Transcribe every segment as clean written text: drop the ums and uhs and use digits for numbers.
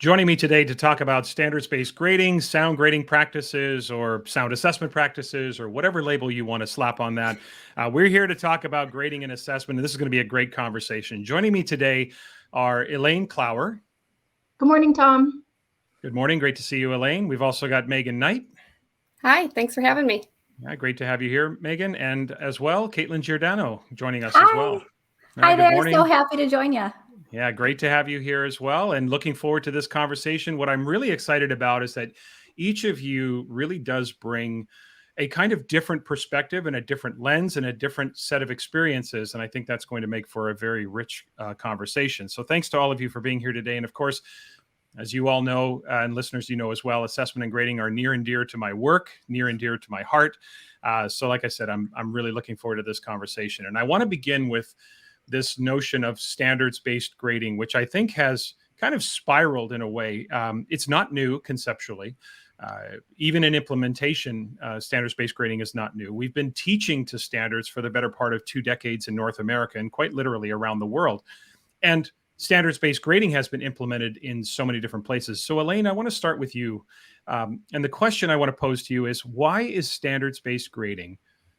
Joining me today to talk about standards-based grading, sound grading practices, or sound assessment practices, or whatever label you want to slap on that. We're here to talk about grading and assessment, and this is going to be a great conversation. Joining me today are Elaine Clower. Good morning, Tom. Good morning. Great to see you, Elaine. We've also got Megan Knight. Hi, thanks for having me. Yeah, great to have you here, Megan. And as well, Caitlin Giordano joining us Hi. as well. Hi there. Morning. So happy to join you. Yeah, great to have you here as well. And looking forward to this conversation. What I'm really excited about is that each of you really does bring a kind of different perspective and a different lens and a different set of experiences. And I think that's going to make for a very rich conversation. So thanks to all of you for being here today. And of course, as you all know, and listeners, you know as well, assessment and grading are near and dear to my work, near and dear to my heart. So like I said, I'm really looking forward to this conversation. And I want to begin with this notion of standards-based grading, which I think has kind of spiraled in a way. It's not new conceptually. Even in implementation, standards-based grading is not new. We've been teaching to standards for the better part of 2 decades in North America and quite literally around the world. And standards-based grading has been implemented in so many different places. So Elaine, I want to start with you. And the question I want to pose to you is, why is standards-based grading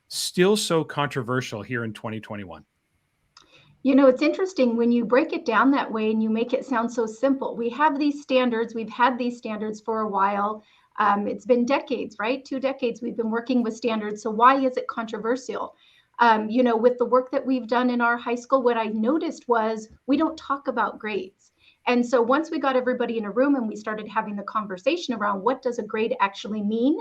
still so controversial here in 2021? You know, it's interesting when you break it down that way and you make it sound so simple. We have these standards. We've had these standards for a while. It's been decades, right? 2 decades we've been working with standards. So why is it controversial? You know, with the work that we've done in our high school, what I noticed was we don't talk about grades. And so once we got everybody in a room and we started having the conversation around what does a grade actually mean,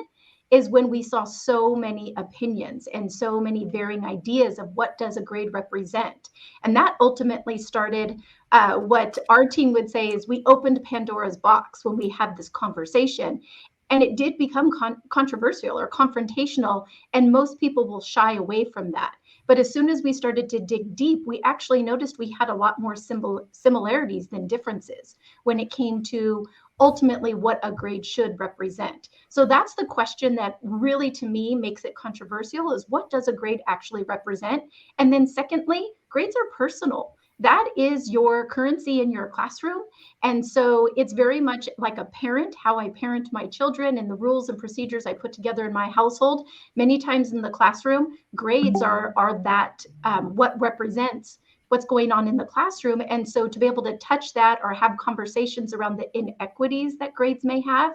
is when we saw so many opinions and so many varying ideas of what does a grade represent. And that ultimately started what our team would say is we opened Pandora's box when we had this conversation. And it did become controversial or confrontational, and most people will shy away from that. But as soon as we started to dig deep, we actually noticed we had a lot more similarities than differences when it came to ultimately what a grade should represent. So that's the question that really, to me, makes it controversial is what does a grade actually represent? And then secondly, grades are personal. That is your currency in your classroom. And so it's very much like a parent, how I parent my children and the rules and procedures I put together in my household. Many times in the classroom, grades are that what represents what's going on in the classroom. And so to be able to touch that or have conversations around the inequities that grades may have,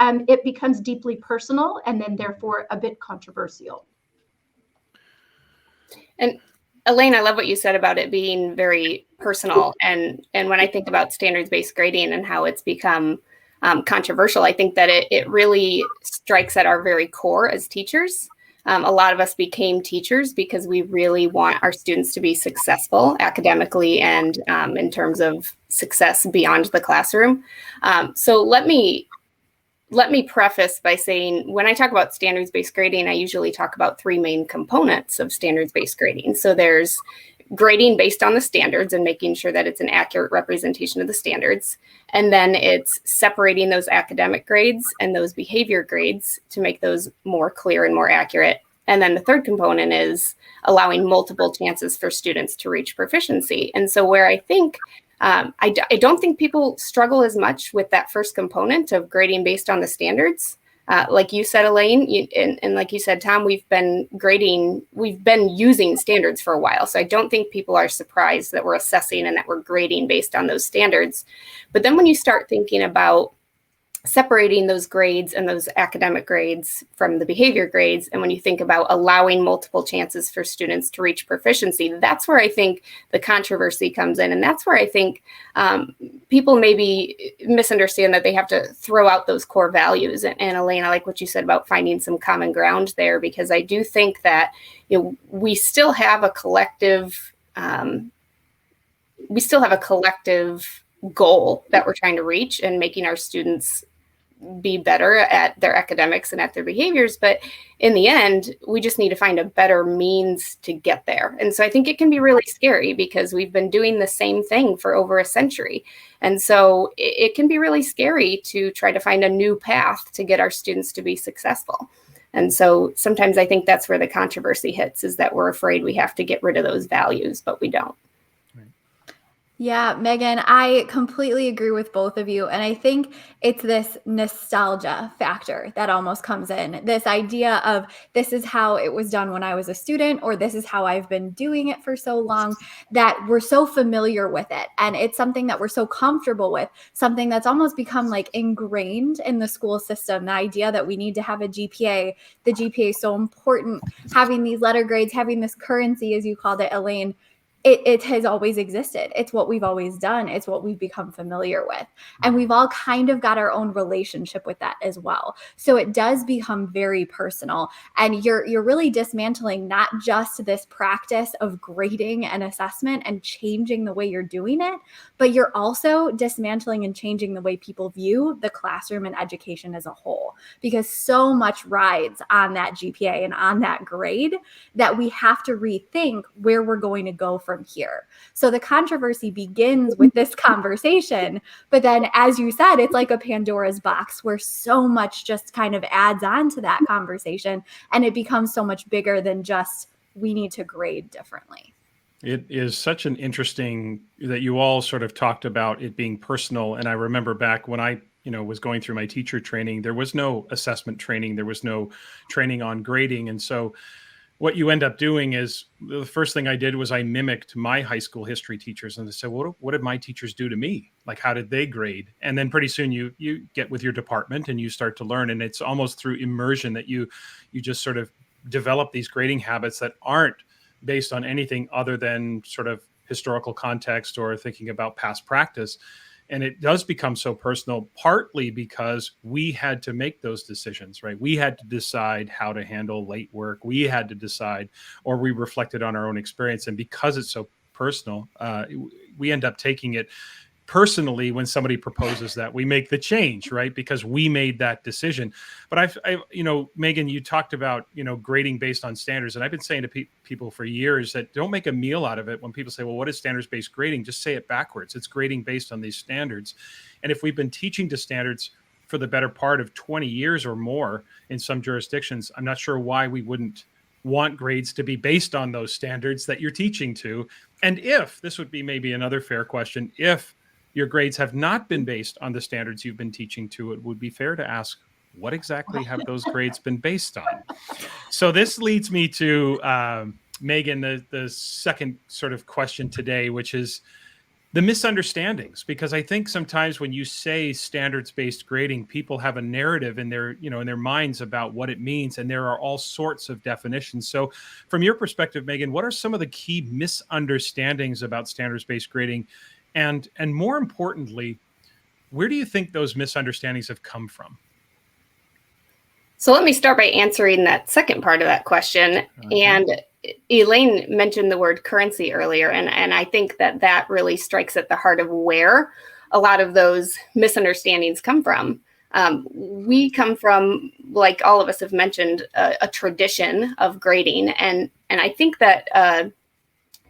it becomes deeply personal and then therefore a bit controversial. And Elaine, I love what you said about it being very personal. And when I think about standards-based grading and how it's become controversial, I think that it really strikes at our very core as teachers. A lot of us became teachers because we really want our students to be successful academically and in terms of success beyond the classroom. So let me preface by saying, when I talk about standards-based grading, I usually talk about 3 main components of standards-based grading. So there's grading based on the standards and making sure that it's an accurate representation of the standards. And then it's separating those academic grades and those behavior grades to make those more clear and more accurate. And then the third component is allowing multiple chances for students to reach proficiency. And so where I think I don't think people struggle as much with that first component of grading based on the standards. Like you said, Elaine, and like you said, Tom, we've been using standards for a while. So I don't think people are surprised that we're assessing and that we're grading based on those standards. But then when you start thinking about separating those grades and those academic grades from the behavior grades, and when you think about allowing multiple chances for students to reach proficiency, that's where I think the controversy comes in. And that's where I think people maybe misunderstand that they have to throw out those core values. And Elaine, I like what you said about finding some common ground there, because I do think that we still have a collective goal that we're trying to reach and making our students be better at their academics and at their behaviors. But in the end, we just need to find a better means to get there. And so I think it can be really scary because we've been doing the same thing for over a century. And so it can be really scary to try to find a new path to get our students to be successful. And so sometimes I think that's where the controversy hits, is that we're afraid we have to get rid of those values, but we don't. Yeah, Megan, I completely agree with both of you. And I think it's this nostalgia factor that almost comes in. This idea of this is how it was done when I was a student, or this is how I've been doing it for so long, that we're so familiar with it. And it's something that we're so comfortable with, something that's almost become like ingrained in the school system. The idea that we need to have a GPA, the GPA is so important, having these letter grades, having this currency, as you called it, Elaine. It has always existed. It's what we've always done. It's what we've become familiar with. And we've all kind of got our own relationship with that as well. So it does become very personal. And you're really dismantling not just this practice of grading and assessment and changing the way you're doing it, but you're also dismantling and changing the way people view the classroom and education as a whole. Because so much rides on that GPA and on that grade that we have to rethink where we're going to go from here. So the controversy begins with this conversation, but then, as you said, it's like a Pandora's box where so much just kind of adds on to that conversation, and it becomes so much bigger than just we need to grade differently. It is such an interesting that you all sort of talked about it being personal. And I remember back when I was going through my teacher training, there was no assessment training, there was no training on grading. And so what you end up doing is the first thing I did was I mimicked my high school history teachers, and I said, what did my teachers do to me? Like, how did they grade? And then pretty soon you get with your department and you start to learn. And it's almost through immersion that you just sort of develop these grading habits that aren't based on anything other than sort of historical context or thinking about past practice. And it does become so personal, partly because we had to make those decisions, right? We had to decide how to handle late work. We had to decide, or we reflected on our own experience. And because it's so personal, we end up taking it personally when somebody proposes that we make the change, right? Because we made that decision. But Megan, you talked about, grading based on standards. And I've been saying to people for years that don't make a meal out of it. When people say, well, what is standards-based grading? Just say it backwards. It's grading based on these standards. And if we've been teaching to standards for the better part of 20 years or more in some jurisdictions, I'm not sure why we wouldn't want grades to be based on those standards that you're teaching to. And if, this would be maybe another fair question, if your grades have not been based on the standards you've been teaching to, it would be fair to ask, what exactly have those grades been based on? So this leads me to, Megan, the second sort of question today, which is the misunderstandings. Because I think sometimes when you say standards-based grading, people have a narrative in their minds about what it means, and there are all sorts of definitions. So from your perspective, Megan, what are some of the key misunderstandings about standards-based grading? And more importantly, where do you think those misunderstandings have come from? So let me start by answering that second part of that question. Okay. And Elaine mentioned the word currency earlier, and I think that really strikes at the heart of where a lot of those misunderstandings come from. We come from, like all of us have mentioned, a tradition of grading, and I think that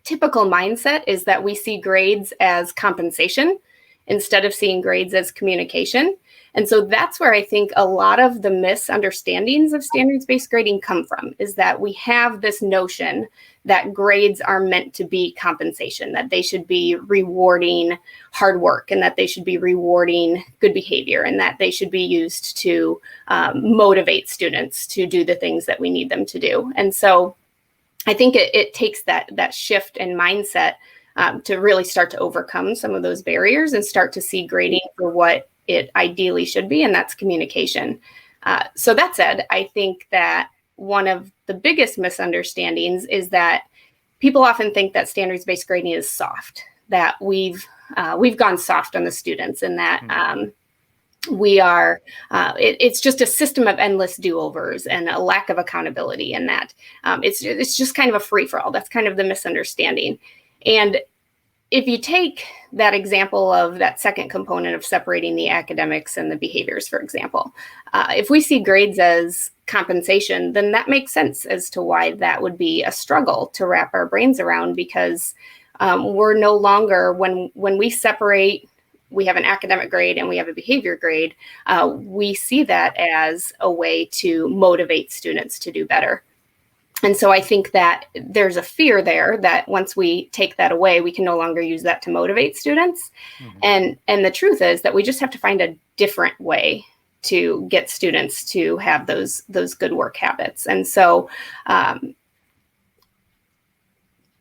typical mindset is that we see grades as compensation instead of seeing grades as communication. And so that's where I think a lot of the misunderstandings of standards-based grading come from, is that we have this notion that grades are meant to be compensation, that they should be rewarding hard work, and that they should be rewarding good behavior, and that they should be used to motivate students to do the things that we need them to do. And so I think it takes that shift in mindset to really start to overcome some of those barriers and start to see grading for what it ideally should be, and that's communication. So that said, I think that one of the biggest misunderstandings is that people often think that standards-based grading is soft, that we've gone soft on the students, and that we are, it's just a system of endless do-overs and a lack of accountability, and that it's just kind of a free-for-all. That's kind of the misunderstanding. And if you take that example of that second component of separating the academics and the behaviors, for example, if we see grades as compensation, then that makes sense as to why that would be a struggle to wrap our brains around, because we're no longer, when we separate, we have an academic grade and we have a behavior grade, we see that as a way to motivate students to do better. And so I think that there's a fear there that once we take that away, we can no longer use that to motivate students. And the truth is that we just have to find a different way to get students to have those good work habits. And so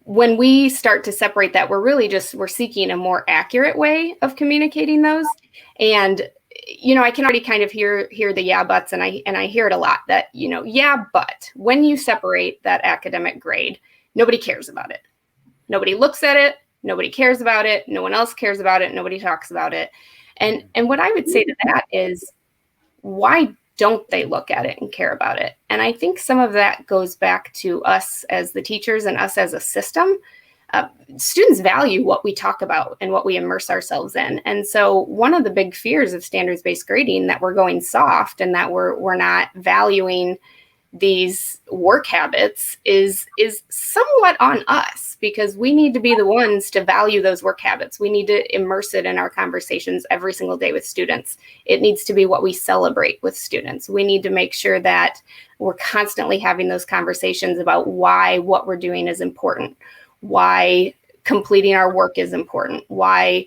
when we start to separate that, we're seeking a more accurate way of communicating those. And I can already kind of hear the yeah buts, and I hear it a lot that, yeah, but when you separate that academic grade, nobody cares about it. Nobody looks at it. Nobody cares about it. No one else cares about it. Nobody talks about it. And what I would say to that is, why don't they look at it and care about it? And I think some of that goes back to us as the teachers and us as a system. Students value what we talk about and what we immerse ourselves in. And so one of the big fears of standards-based grading, that we're going soft and that we're not valuing these work habits, is somewhat on us, because we need to be the ones to value those work habits. We need to immerse it in our conversations every single day with students. It needs to be what we celebrate with students. We need to make sure that we're constantly having those conversations about why what we're doing is important, why completing our work is important, why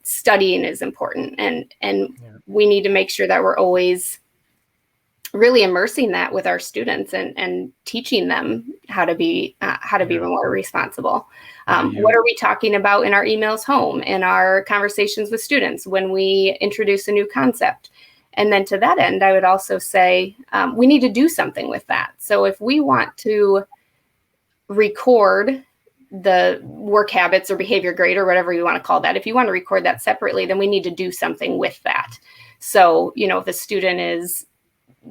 studying is important. And we need to make sure that we're always really immersing that with our students and teaching them how to be more responsible. What are we talking about in our emails home, in our conversations with students when we introduce a new concept? And then to that end, I would also say we need to do something with that. So if we want to record the work habits or behavior grade or whatever you want to call that, if you want to record that separately, then we need to do something with that. So, if a student is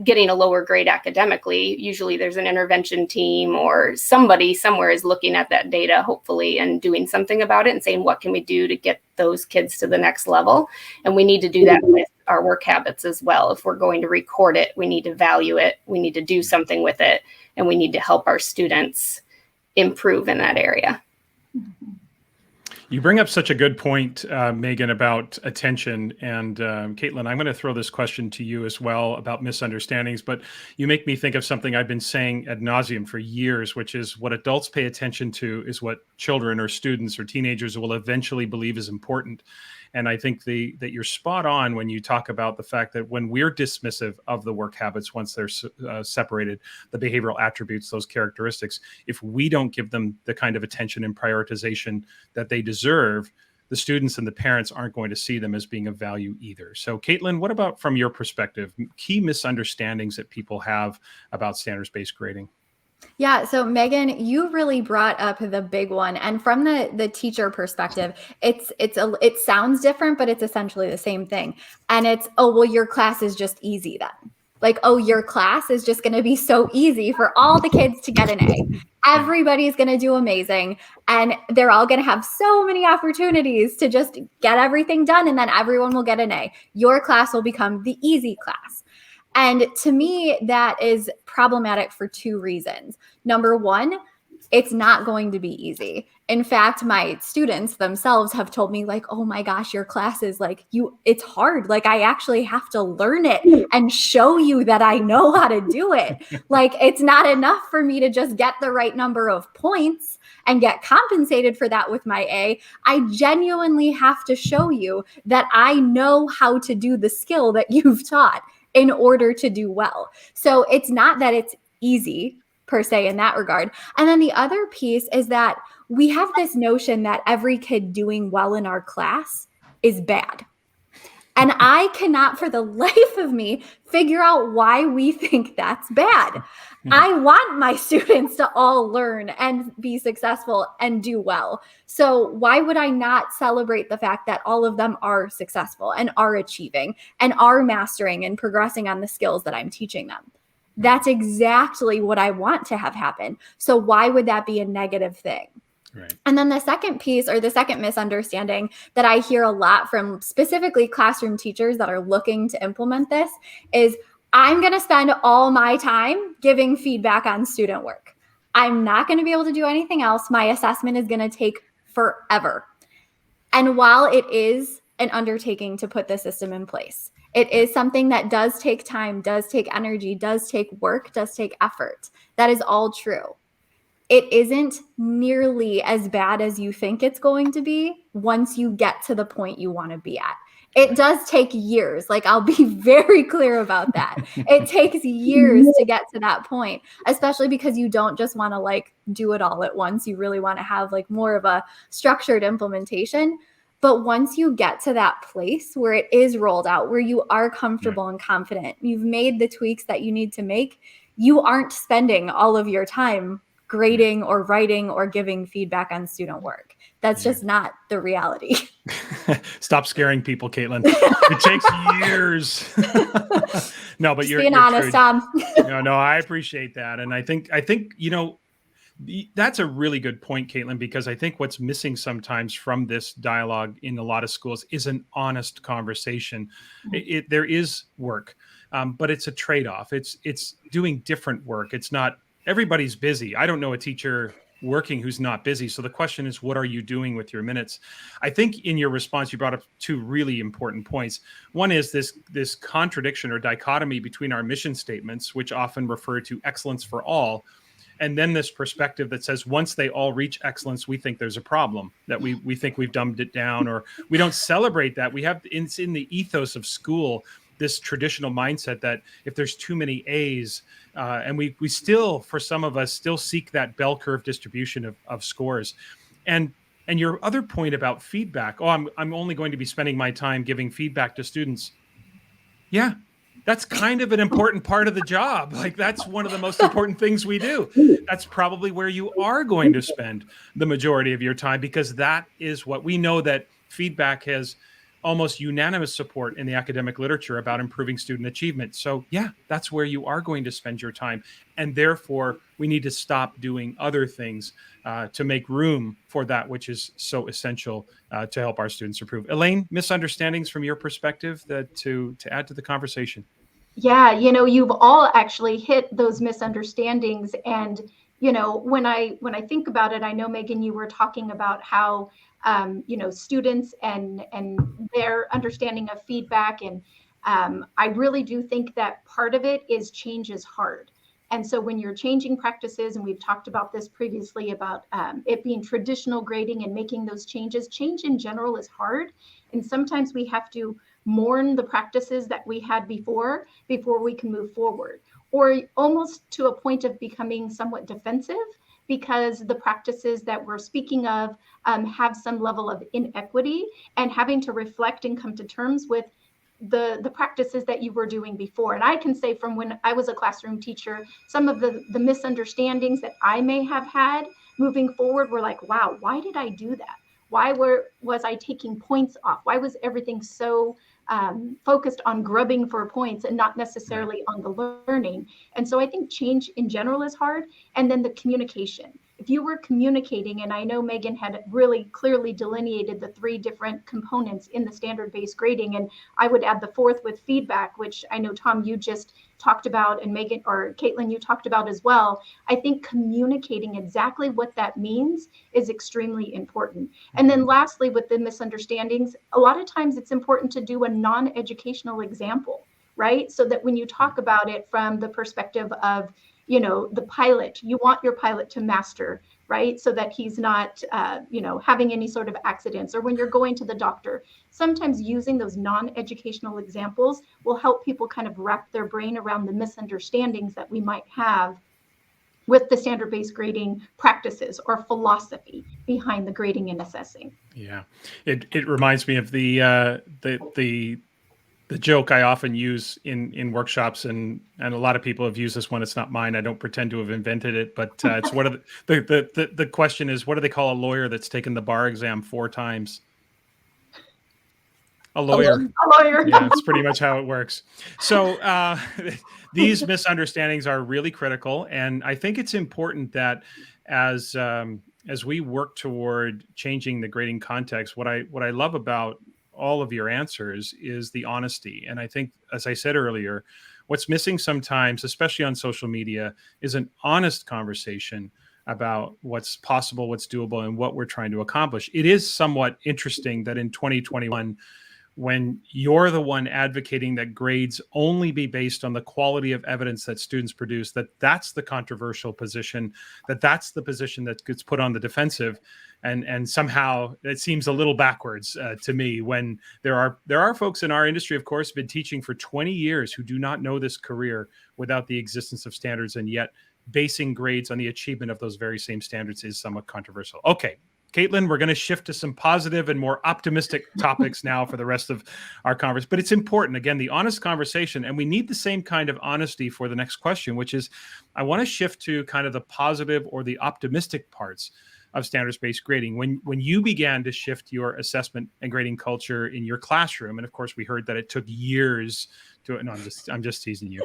getting a lower grade academically, usually there's an intervention team or somebody somewhere is looking at that data, hopefully, and doing something about it and saying, what can we do to get those kids to the next level? And we need to do that with our work habits as well. If we're going to record it, we need to value it, we need to do something with it, and we need to help our students improve in that area. You bring up such a good point, Megan, about attention. And Caitlin, I'm going to throw this question to you as well about misunderstandings, but you make me think of something I've been saying ad nauseum for years, which is what adults pay attention to is what children or students or teenagers will eventually believe is important. And I think that you're spot on when you talk about the fact that when we're dismissive of the work habits, once they're separated, the behavioral attributes, those characteristics, if we don't give them the kind of attention and prioritization that they deserve, the students and the parents aren't going to see them as being of value either. So Caitlin, what about from your perspective, key misunderstandings that people have about standards-based grading? Yeah. So Megan, you really brought up the big one. And from the teacher perspective, it sounds different, but it's essentially the same thing. And it's, oh, well, your class is just easy then. Like, oh, your class is just going to be so easy for all the kids to get an A. Everybody's going to do amazing. And they're all going to have so many opportunities to just get everything done. And then everyone will get an A. Your class will become the easy class. And to me, that is problematic for two reasons. Number one, it's not going to be easy. In fact, my students themselves have told me like, oh my gosh, your class is like, it's hard. Like I actually have to learn it and show you that I know how to do it. Like it's not enough for me to just get the right number of points and get compensated for that with my A. I genuinely have to show you that I know how to do the skill that you've taught in order to do well. So it's not that it's easy per se in that regard. And then the other piece is that we have this notion that every kid doing well in our class is bad. And I cannot for the life of me figure out why we think that's bad. I want my students to all learn and be successful and do well. So why would I not celebrate the fact that all of them are successful and are achieving and are mastering and progressing on the skills that I'm teaching them? That's exactly what I want to have happen. So why would that be a negative thing? Right. And then the second piece or the second misunderstanding that I hear a lot from specifically classroom teachers that are looking to implement this is I'm going to spend all my time giving feedback on student work. I'm not going to be able to do anything else. My assessment is going to take forever. And while it is an undertaking to put the system in place. It is something that does take time, does take energy, does take work, does take effort. That is all true. It isn't nearly as bad as you think it's going to be once you get to the point you want to be at. It does take years. Like, I'll be very clear about that. It takes years to get to that point, especially because you don't just want to like do it all at once. You really want to have like more of a structured implementation. But once you get to that place where it is rolled out, where you are comfortable and confident, you've made the tweaks that you need to make, you aren't spending all of your time grading or writing or giving feedback on student work. That's just not the reality. Stop scaring people, Caitlin. It takes years. No, but you're being honest, Tom. No, I appreciate that. And I think, that's a really good point, Caitlin, because I think what's missing sometimes from this dialogue in a lot of schools is an honest conversation. There is work, but it's a trade-off. It's doing different work. It's not, everybody's busy. I don't know a teacher working who's not busy. So the question is, what are you doing with your minutes? I think in your response, you brought up two really important points. One is this contradiction or dichotomy between our mission statements, which often refer to excellence for all, and then this perspective that says once they all reach excellence, we think there's a problem, that we think we've dumbed it down, or we don't celebrate that. We have, it's in the ethos of school, this traditional mindset that if there's too many A's, and we still, for some of us, still seek that bell curve distribution of scores. And your other point about feedback, I'm only going to be spending my time giving feedback to students. Yeah, that's kind of an important part of the job. Like, that's one of the most important things we do. That's probably where you are going to spend the majority of your time, because that is what we know, that feedback has almost unanimous support in the academic literature about improving student achievement. So yeah, that's where you are going to spend your time. And therefore, we need to stop doing other things to make room for that which is so essential to help our students improve. Elaine, misunderstandings from your perspective to add to the conversation? Yeah, you've all actually hit those misunderstandings. And, when I think about it, I know, Megan, you were talking about how students and their understanding of feedback. And I really do think that part of it is change is hard. And so when you're changing practices, and we've talked about this previously about it being traditional grading and making those changes, change in general is hard. And sometimes we have to mourn the practices that we had before we can move forward, or almost to a point of becoming somewhat defensive, because the practices that we're speaking of have some level of inequity, and having to reflect and come to terms with the practices that you were doing before. And I can say, from when I was a classroom teacher, some of the misunderstandings that I may have had moving forward were like, wow, why did I do that? Why was I taking points off? Why was everything so focused on grubbing for points and not necessarily on the learning? And so I think change in general is hard. And then the communication. If you were communicating, and I know Megan had really clearly delineated the three different components in the standard-based grading, and I would add the fourth with feedback, which I know, Tom, you just talked about, and Megan or Caitlin, you talked about as well. I think communicating exactly what that means is extremely important. And then lastly, with the misunderstandings, a lot of times it's important to do a non-educational example, right? So that when you talk about it from the perspective of, the pilot, you want your pilot to master, right? So that he's not, having any sort of accidents, or when you're going to the doctor. Sometimes using those non-educational examples will help people kind of wrap their brain around the misunderstandings that we might have with the standard-based grading practices or philosophy behind the grading and assessing. Yeah, it reminds me of the joke I often use in workshops, and a lot of people have used this one. It's not mine. I don't pretend to have invented it, but it's what are the question is, what do they call a lawyer that's taken the bar exam 4 times? A lawyer. A lawyer. Yeah, it's pretty much how it works. So these misunderstandings are really critical, and I think it's important that as we work toward changing the grading context, what I love about all of your answers is the honesty. And I think, as I said earlier, what's missing sometimes, especially on social media, is an honest conversation about what's possible, what's doable, and what we're trying to accomplish. It is somewhat interesting that in 2021, when you're the one advocating that grades only be based on the quality of evidence that students produce, that's the controversial position, that's the position that gets put on the defensive. And somehow it seems a little backwards to me, when there are folks in our industry, of course, been teaching for 20 years who do not know this career without the existence of standards, and yet basing grades on the achievement of those very same standards is somewhat controversial. Okay, Caitlin, we're going to shift to some positive and more optimistic topics now for the rest of our conversation. But it's important, again, the honest conversation, and we need the same kind of honesty for the next question, which is, I want to shift to kind of the positive or the optimistic parts of standards-based grading. When you began to shift your assessment and grading culture in your classroom, and of course we heard that it took years to. No, I'm just teasing you.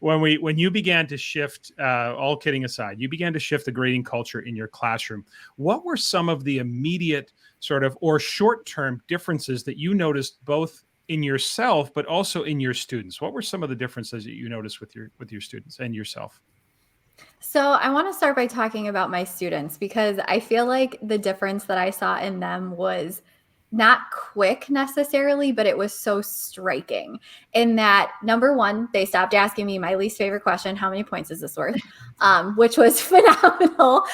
When you began to shift, all kidding aside, you began to shift the grading culture in your classroom. What were some of the immediate sort of or short-term differences that you noticed both in yourself but also in your students? What were some of the differences that you noticed with your students and yourself? So I want to start by talking about my students, because I feel like the difference that I saw in them was not quick necessarily, but it was so striking in that, number one, they stopped asking me my least favorite question, how many points is this worth? Which was phenomenal.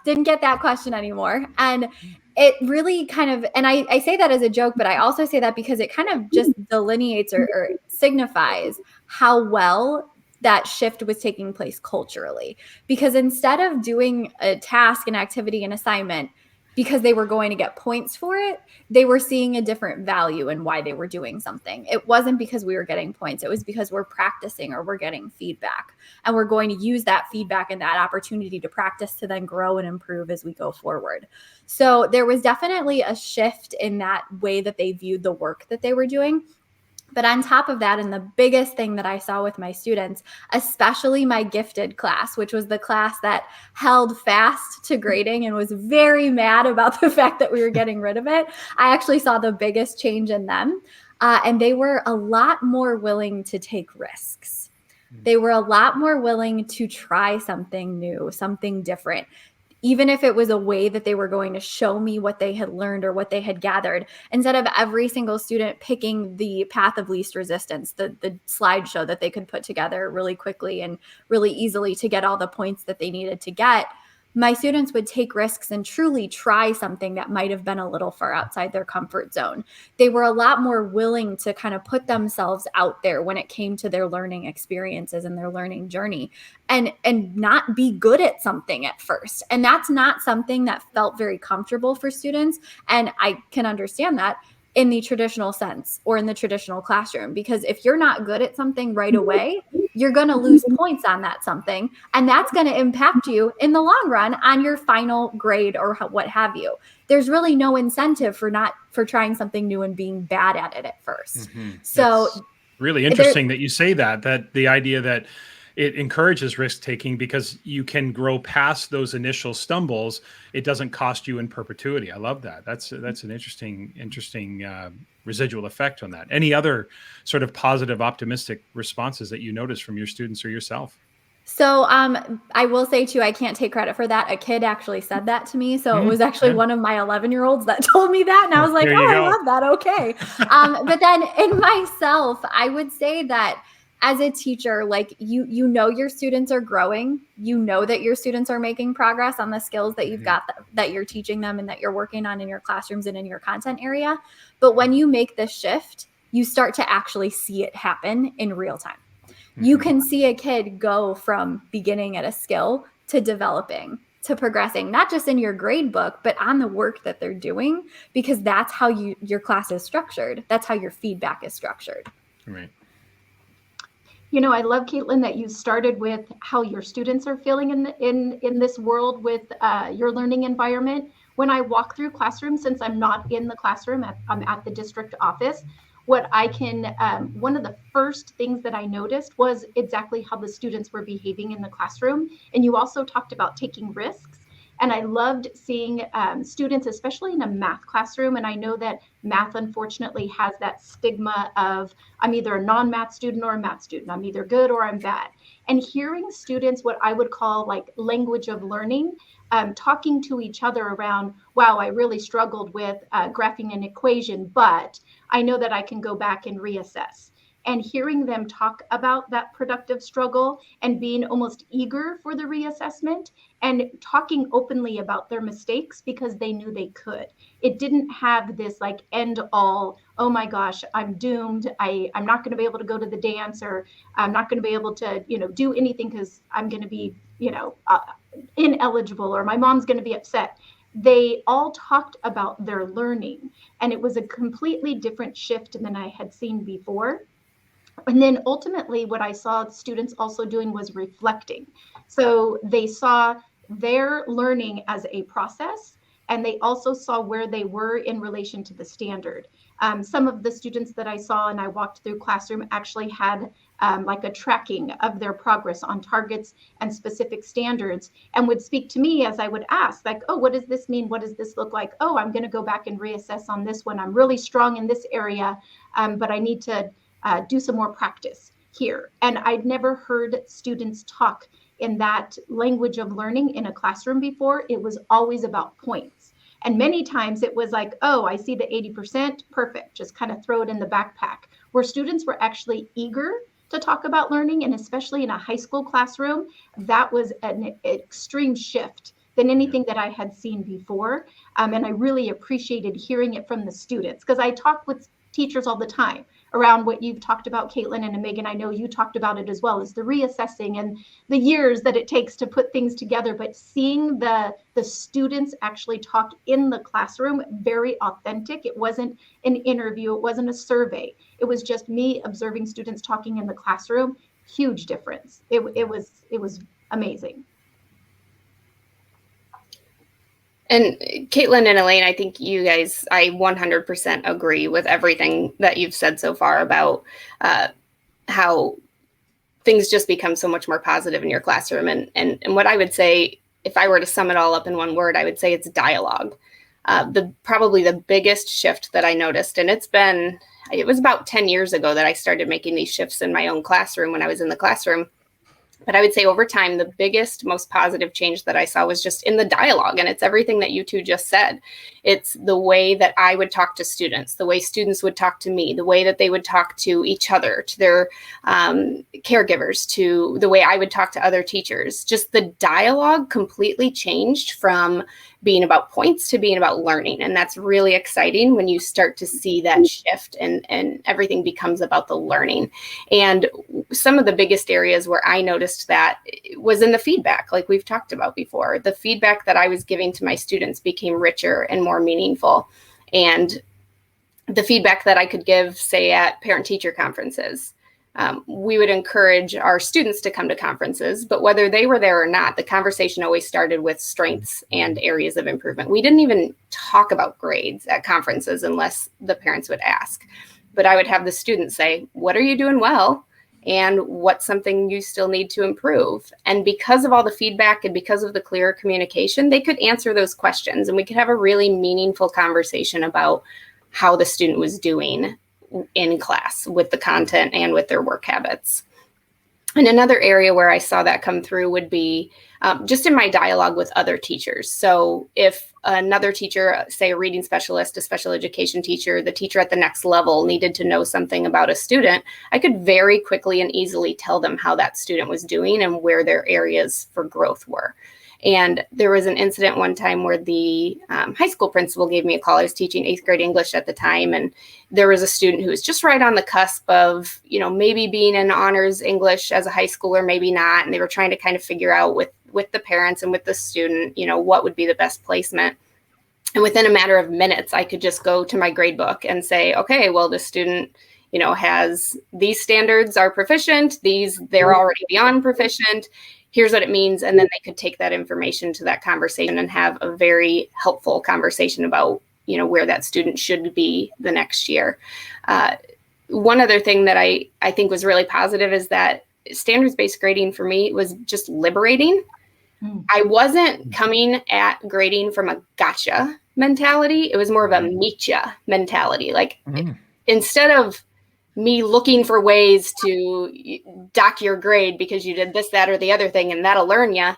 Didn't get that question anymore. And it really kind of, and I say that as a joke, but I also say that because it kind of just delineates or signifies how well that shift was taking place culturally. Because instead of doing a task, an activity, an assignment, because they were going to get points for it, they were seeing a different value in why they were doing something. It wasn't because we were getting points. It was because we're practicing or we're getting feedback. And we're going to use that feedback and that opportunity to practice to then grow and improve as we go forward. So there was definitely a shift in that way that they viewed the work that they were doing. But on top of that, and the biggest thing that I saw with my students, especially my gifted class, which was the class that held fast to grading and was very mad about the fact that we were getting rid of it, I actually saw the biggest change in them. And they were a lot more willing to take risks. They were a lot more willing to try something new, something different. Even if it was a way that they were going to show me what they had learned or what they had gathered, instead of every single student picking the path of least resistance, the slideshow that they could put together really quickly and really easily to get all the points that they needed to get, my students would take risks and truly try something that might have been a little far outside their comfort zone. They were a lot more willing to kind of put themselves out there when it came to their learning experiences and their learning journey, and not be good at something at first. And that's not something that felt very comfortable for students. And I can understand that in the traditional sense or in the traditional classroom, because if you're not good at something right away, you're going to lose points on that something. And that's going to impact you in the long run on your final grade or what have you. There's really no incentive for trying something new and being bad at it at first. Mm-hmm. So that's really interesting that you say that the idea that it encourages risk taking because you can grow past those initial stumbles. It doesn't cost you in perpetuity. I love that. That's an interesting residual effect on that. Any other sort of positive, optimistic responses that you notice from your students or yourself? So I will say too, I can't take credit for that. A kid actually said that to me. So it was actually one of my 11-year-olds that told me that. And I was like, oh, I love that. Okay. But then in myself, I would say that as a teacher, like you know your students are growing, you know that your students are making progress on the skills that you've got that you're teaching them and that you're working on in your classrooms and in your content area. But when you make this shift, you start to actually see it happen in real time. You can see a kid go from beginning at a skill to developing, to progressing, not just in your grade book, but on the work that they're doing, because that's how your class is structured. That's how your feedback is structured. Right. You know, I love, Caitlin, that you started with how your students are feeling in this world with your learning environment. When I walk through classrooms, since I'm not in the classroom, I'm at the district office, what I can, one of the first things that I noticed was exactly how the students were behaving in the classroom. And you also talked about taking risks. And I loved seeing students, especially in a math classroom. And I know that math, unfortunately, has that stigma of I'm either a non-math student or a math student. I'm either good or I'm bad. And hearing students, what I would call like language of learning, talking to each other around, wow, I really struggled with graphing an equation, but I know that I can go back and reassess. And hearing them talk about that productive struggle and being almost eager for the reassessment and talking openly about their mistakes because they knew they could. It didn't have this like end all, oh my gosh, I'm doomed. I'm not going to be able to go to the dance, or I'm not going to be able to, do anything because I'm going to be, ineligible, or my mom's going to be upset. They all talked about their learning, and it was a completely different shift than I had seen before. And then ultimately, what I saw students also doing was reflecting. So they saw their learning as a process, and they also saw where they were in relation to the standard. Some of the students that I saw and I walked through classroom actually had like a tracking of their progress on targets and specific standards, and would speak to me as I would ask, like, oh, what does this mean? What does this look like? Oh, I'm going to go back and reassess on this one. I'm really strong in this area, but I need to do some more practice here. And I'd never heard students talk in that language of learning in a classroom before. It was always about points. And many times it was like, oh, I see the 80%, perfect, just kind of throw it in the backpack. Where students were actually eager to talk about learning, and especially in a high school classroom, that was an extreme shift than anything that I had seen before. And I really appreciated hearing it from the students, because I talk with teachers all the time around what you've talked about, Caitlin, and Megan. I know you talked about it as well, as the reassessing and the years that it takes to put things together. But seeing the students actually talk in the classroom, very authentic. It wasn't an interview. It wasn't a survey. It was just me observing students talking in the classroom. Huge difference. It was amazing. And Caitlin and Elaine, I think you guys, I 100% agree with everything that you've said so far about how things just become so much more positive in your classroom. And what I would say, if I were to sum it all up in one word, I would say it's dialogue. Probably the biggest shift that I noticed, and it was about 10 years ago that I started making these shifts in my own classroom when I was in the classroom. But I would say over time, the biggest, most positive change that I saw was just in the dialogue. And it's everything that you two just said. It's the way that I would talk to students, the way students would talk to me, the way that they would talk to each other, to their caregivers, to the way I would talk to other teachers. Just the dialogue completely changed from being about points to being about learning. And that's really exciting when you start to see that shift and everything becomes about the learning. And some of the biggest areas where I noticed that was in the feedback, like we've talked about before. The feedback that I was giving to my students became richer and more meaningful. And the feedback that I could give, say, at parent-teacher conferences, we would encourage our students to come to conferences, but whether they were there or not, the conversation always started with strengths and areas of improvement. We didn't even talk about grades at conferences unless the parents would ask. But I would have the students say, what are you doing well? And what's something you still need to improve? And because of all the feedback and because of the clear communication, they could answer those questions and we could have a really meaningful conversation about how the student was doing in class with the content and with their work habits. And another area where I saw that come through would be just in my dialogue with other teachers. So if another teacher, say a reading specialist, a special education teacher, the teacher at the next level needed to know something about a student, I could very quickly and easily tell them how that student was doing and where their areas for growth were. And there was an incident one time where the high school principal gave me a call. I was teaching 8th grade English at the time. And there was a student who was just right on the cusp of, maybe being in honors English as a high schooler, maybe not. And they were trying to kind of figure out with the parents and with the student, what would be the best placement. And within a matter of minutes, I could just go to my grade book and say, okay, well, the student, has these standards are proficient. They're already beyond proficient. Here's what it means. And then they could take that information to that conversation and have a very helpful conversation about, where that student should be the next year. One other thing that I think was really positive is that standards-based grading for me was just liberating. I wasn't coming at grading from a gotcha mentality. It was more of a meetcha mentality. Like instead of me looking for ways to dock your grade because you did this, that, or the other thing, and that'll learn you,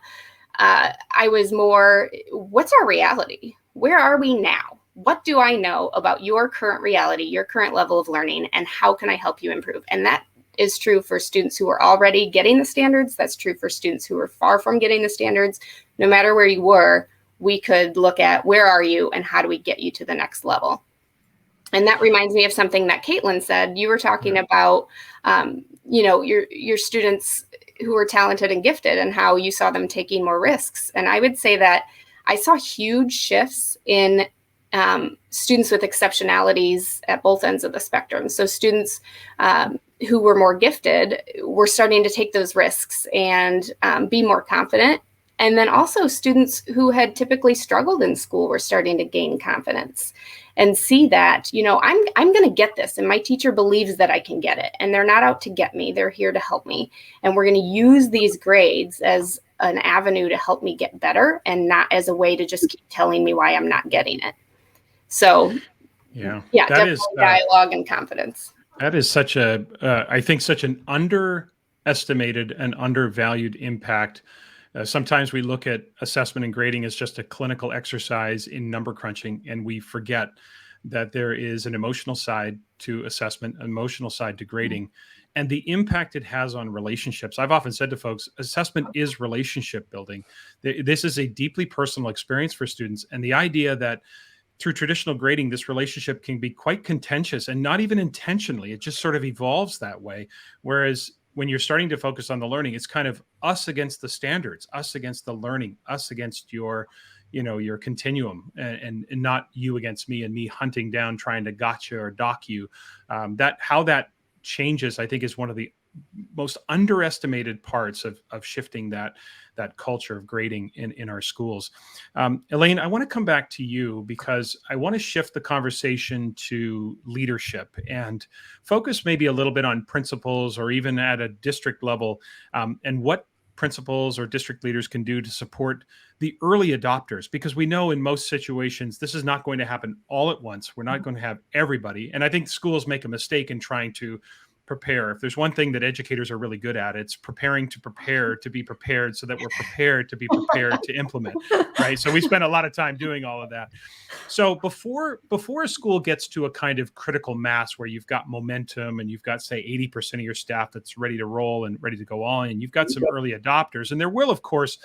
I was more, what's our reality? Where are we now? What do I know about your current reality, your current level of learning, and how can I help you improve? And that is true for students who are already getting the standards. That's true for students who are far from getting the standards. No matter where you were, we could look at where are you and how do we get you to the next level. And that reminds me of something that Caitlin said. You were talking about, your students who were talented and gifted and how you saw them taking more risks. And I would say that I saw huge shifts in students with exceptionalities at both ends of the spectrum. So students who were more gifted were starting to take those risks and be more confident. And then also students who had typically struggled in school were starting to gain confidence and see that, I'm going to get this. And my teacher believes that I can get it. And they're not out to get me. They're here to help me. And we're going to use these grades as an avenue to help me get better and not as a way to just keep telling me why I'm not getting it. So, yeah, definitely dialogue and confidence. That is such I think such an underestimated and undervalued impact. Sometimes we look at assessment and grading as just a clinical exercise in number crunching, and we forget that there is an emotional side to assessment, an emotional side to grading, and the impact it has on relationships. I've often said to folks, assessment is relationship building. This is a deeply personal experience for students, and the idea that through traditional grading, this relationship can be quite contentious and not even intentionally. It just sort of evolves that way. Whereas when you're starting to focus on the learning, it's kind of us against the standards, us against the learning, us against your continuum, and not you against me and me hunting down, trying to gotcha or dock you. How that changes, I think, is one of the most underestimated parts of shifting that culture of grading in our schools. Elaine, I want to come back to you because I want to shift the conversation to leadership and focus maybe a little bit on principals or even at a district level, and what principals or district leaders can do to support the early adopters, because we know in most situations this is not going to happen all at once. We're not going to have everybody. And I think schools make a mistake in trying to prepare. If there's one thing that educators are really good at, it's preparing to prepare to be prepared so that we're prepared to be prepared to implement, right? So we spend a lot of time doing all of that. So before a school gets to a kind of critical mass where you've got momentum and you've got, say, 80% of your staff that's ready to roll and ready to go on, and you've got some early adopters, and there will, of course,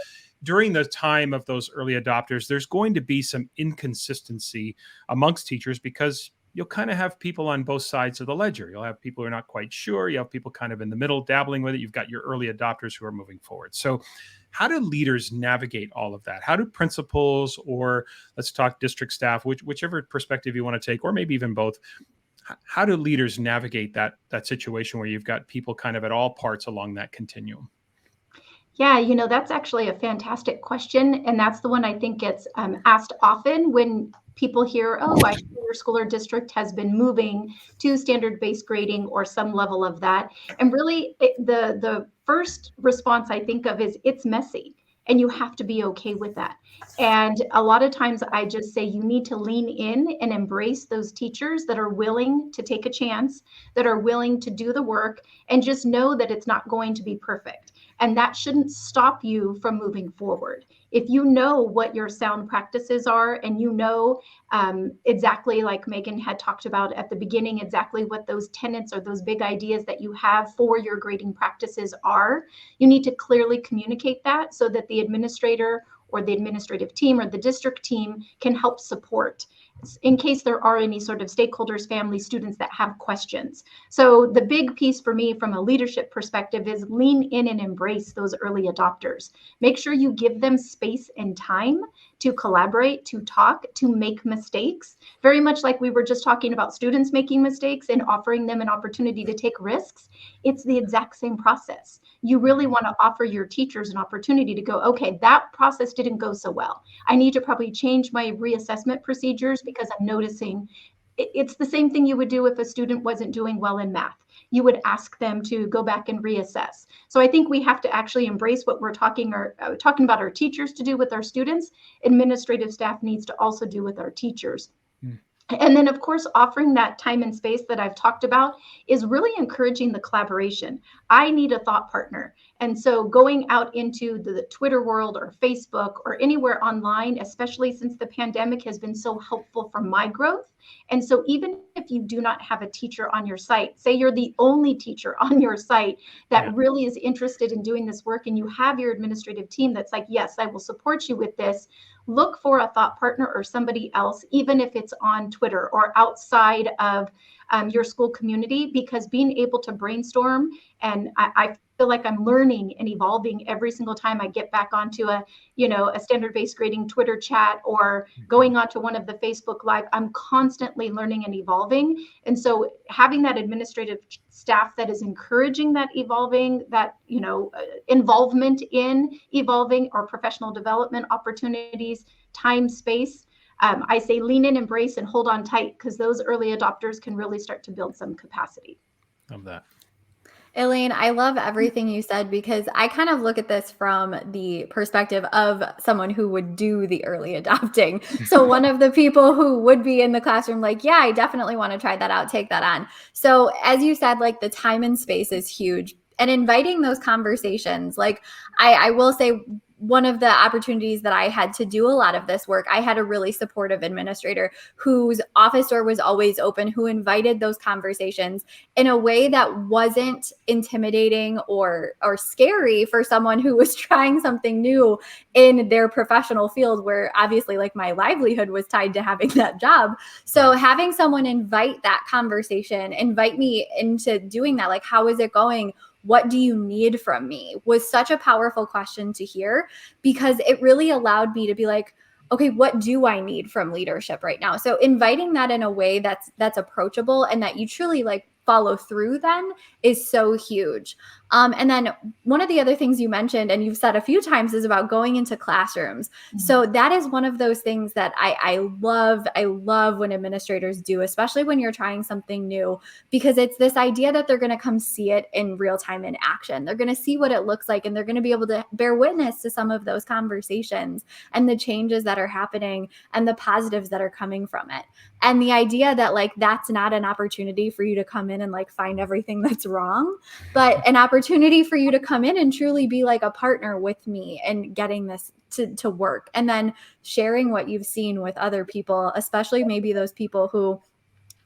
during the time of those early adopters, there's going to be some inconsistency amongst teachers because you'll kind of have people on both sides of the ledger. You'll have people who are not quite sure. You have people kind of in the middle dabbling with it. You've got your early adopters who are moving forward. So how do leaders navigate all of that? How do principals, or let's talk district staff, whichever perspective you want to take, or maybe even both, how do leaders navigate that situation where you've got people kind of at all parts along that continuum? Yeah, that's actually a fantastic question. And that's the one I think gets asked often when people hear, oh, I see your school or district has been moving to standard-based grading or some level of that. And really, the first response I think of is it's messy. And you have to be okay with that. And a lot of times I just say you need to lean in and embrace those teachers that are willing to take a chance, that are willing to do the work, and just know that it's not going to be perfect. And that shouldn't stop you from moving forward. If you know what your sound practices are, and you know exactly, like Megan had talked about at the beginning, exactly what those tenets or those big ideas that you have for your grading practices are, you need to clearly communicate that so that the administrator or the administrative team or the district team can help support in case there are any sort of stakeholders, families, students that have questions. So the big piece for me from a leadership perspective is lean in and embrace those early adopters. Make sure you give them space and time to collaborate, to talk, to make mistakes. Very much like we were just talking about students making mistakes and offering them an opportunity to take risks. It's the exact same process. You really want to offer your teachers an opportunity to go, okay, that process didn't go so well. I need to probably change my reassessment procedures because I'm noticing it's the same thing you would do if a student wasn't doing well in math. You would ask them to go back and reassess. So I think we have to actually embrace what we're talking about our teachers to do with our students. Administrative staff needs to also do with our teachers. And then, of course, offering that time and space that I've talked about is really encouraging the collaboration. I need a thought partner. And so going out into the Twitter world or Facebook or anywhere online, especially since the pandemic, has been so helpful for my growth. And so even if you do not have a teacher on your site, say you're the only teacher on your site that really is interested in doing this work, and you have your administrative team that's like, yes, I will support you with this, look for a thought partner or somebody else, even if it's on Twitter or outside of your school community, because being able to brainstorm, and I feel like I'm learning and evolving every single time I get back onto a standard-based grading Twitter chat or going onto one of the Facebook Live. I'm constantly learning and evolving. And so having that administrative staff that is encouraging that evolving, that, involvement in evolving or professional development opportunities, time, space, I say lean in, embrace, and hold on tight, because those early adopters can really start to build some capacity. Love that. Elaine, I love everything you said, because I kind of look at this from the perspective of someone who would do the early adopting. So one of the people who would be in the classroom, like, yeah, I definitely want to try that out, take that on. So as you said, like, the time and space is huge, and inviting those conversations. Like, I will say, one of the opportunities that I had to do a lot of this work, I had a really supportive administrator whose office door was always open, who invited those conversations in a way that wasn't intimidating or scary for someone who was trying something new in their professional field, where obviously, like, my livelihood was tied to having that job. So having someone invite that conversation, invite me into doing that, like, how is it going? What do you need from me? Was such a powerful question to hear, because it really allowed me to be like, okay, what do I need from leadership right now? So inviting that in a way that's approachable and that you truly, like, follow through then is so huge. And then one of the other things you mentioned, and you've said a few times, is about going into classrooms. So that is one of those things that I love when administrators do, especially when you're trying something new, because it's this idea that they're going to come see it in real time in action. They're going to see what it looks like, and they're going to be able to bear witness to some of those conversations and the changes that are happening and the positives that are coming from it. And the idea that, like, that's not an opportunity for you to come in and, like, find everything that's wrong, but an opportunity for you to come in and truly be like a partner with me and getting this to work. And then sharing what you've seen with other people, especially maybe those people who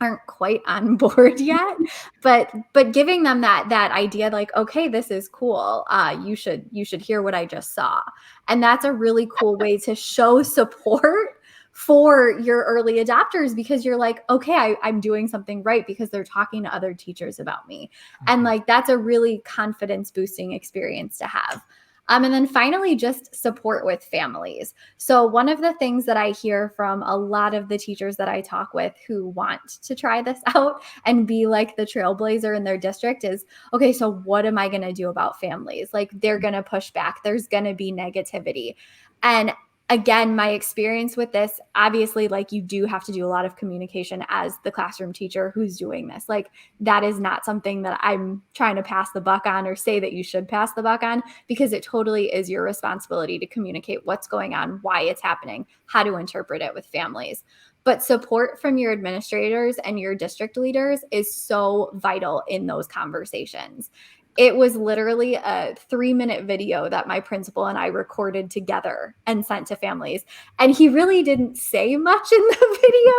aren't quite on board yet, but giving them that idea, like, okay, this is cool. You should hear what I just saw. And that's a really cool way to show support for your early adopters, because you're like, okay, I'm doing something right because they're talking to other teachers about me. And, like, that's a really confidence boosting experience to have. And then finally, just support with families. So one of the things that I hear from a lot of the teachers that I talk with who want to try this out and be like the trailblazer in their district is, okay, so what am I going to do about families? Like, they're going to push back. There's going to be negativity. And again, my experience with this, obviously, like, you do have to do a lot of communication as the classroom teacher who's doing this. Like, that is not something that I'm trying to pass the buck on or say that you should pass the buck on, because it totally is your responsibility to communicate what's going on, why it's happening, how to interpret it with families. But support from your administrators and your district leaders is so vital in those conversations. It was literally a 3-minute video that my principal and I recorded together and sent to families. And he really didn't say much in the video,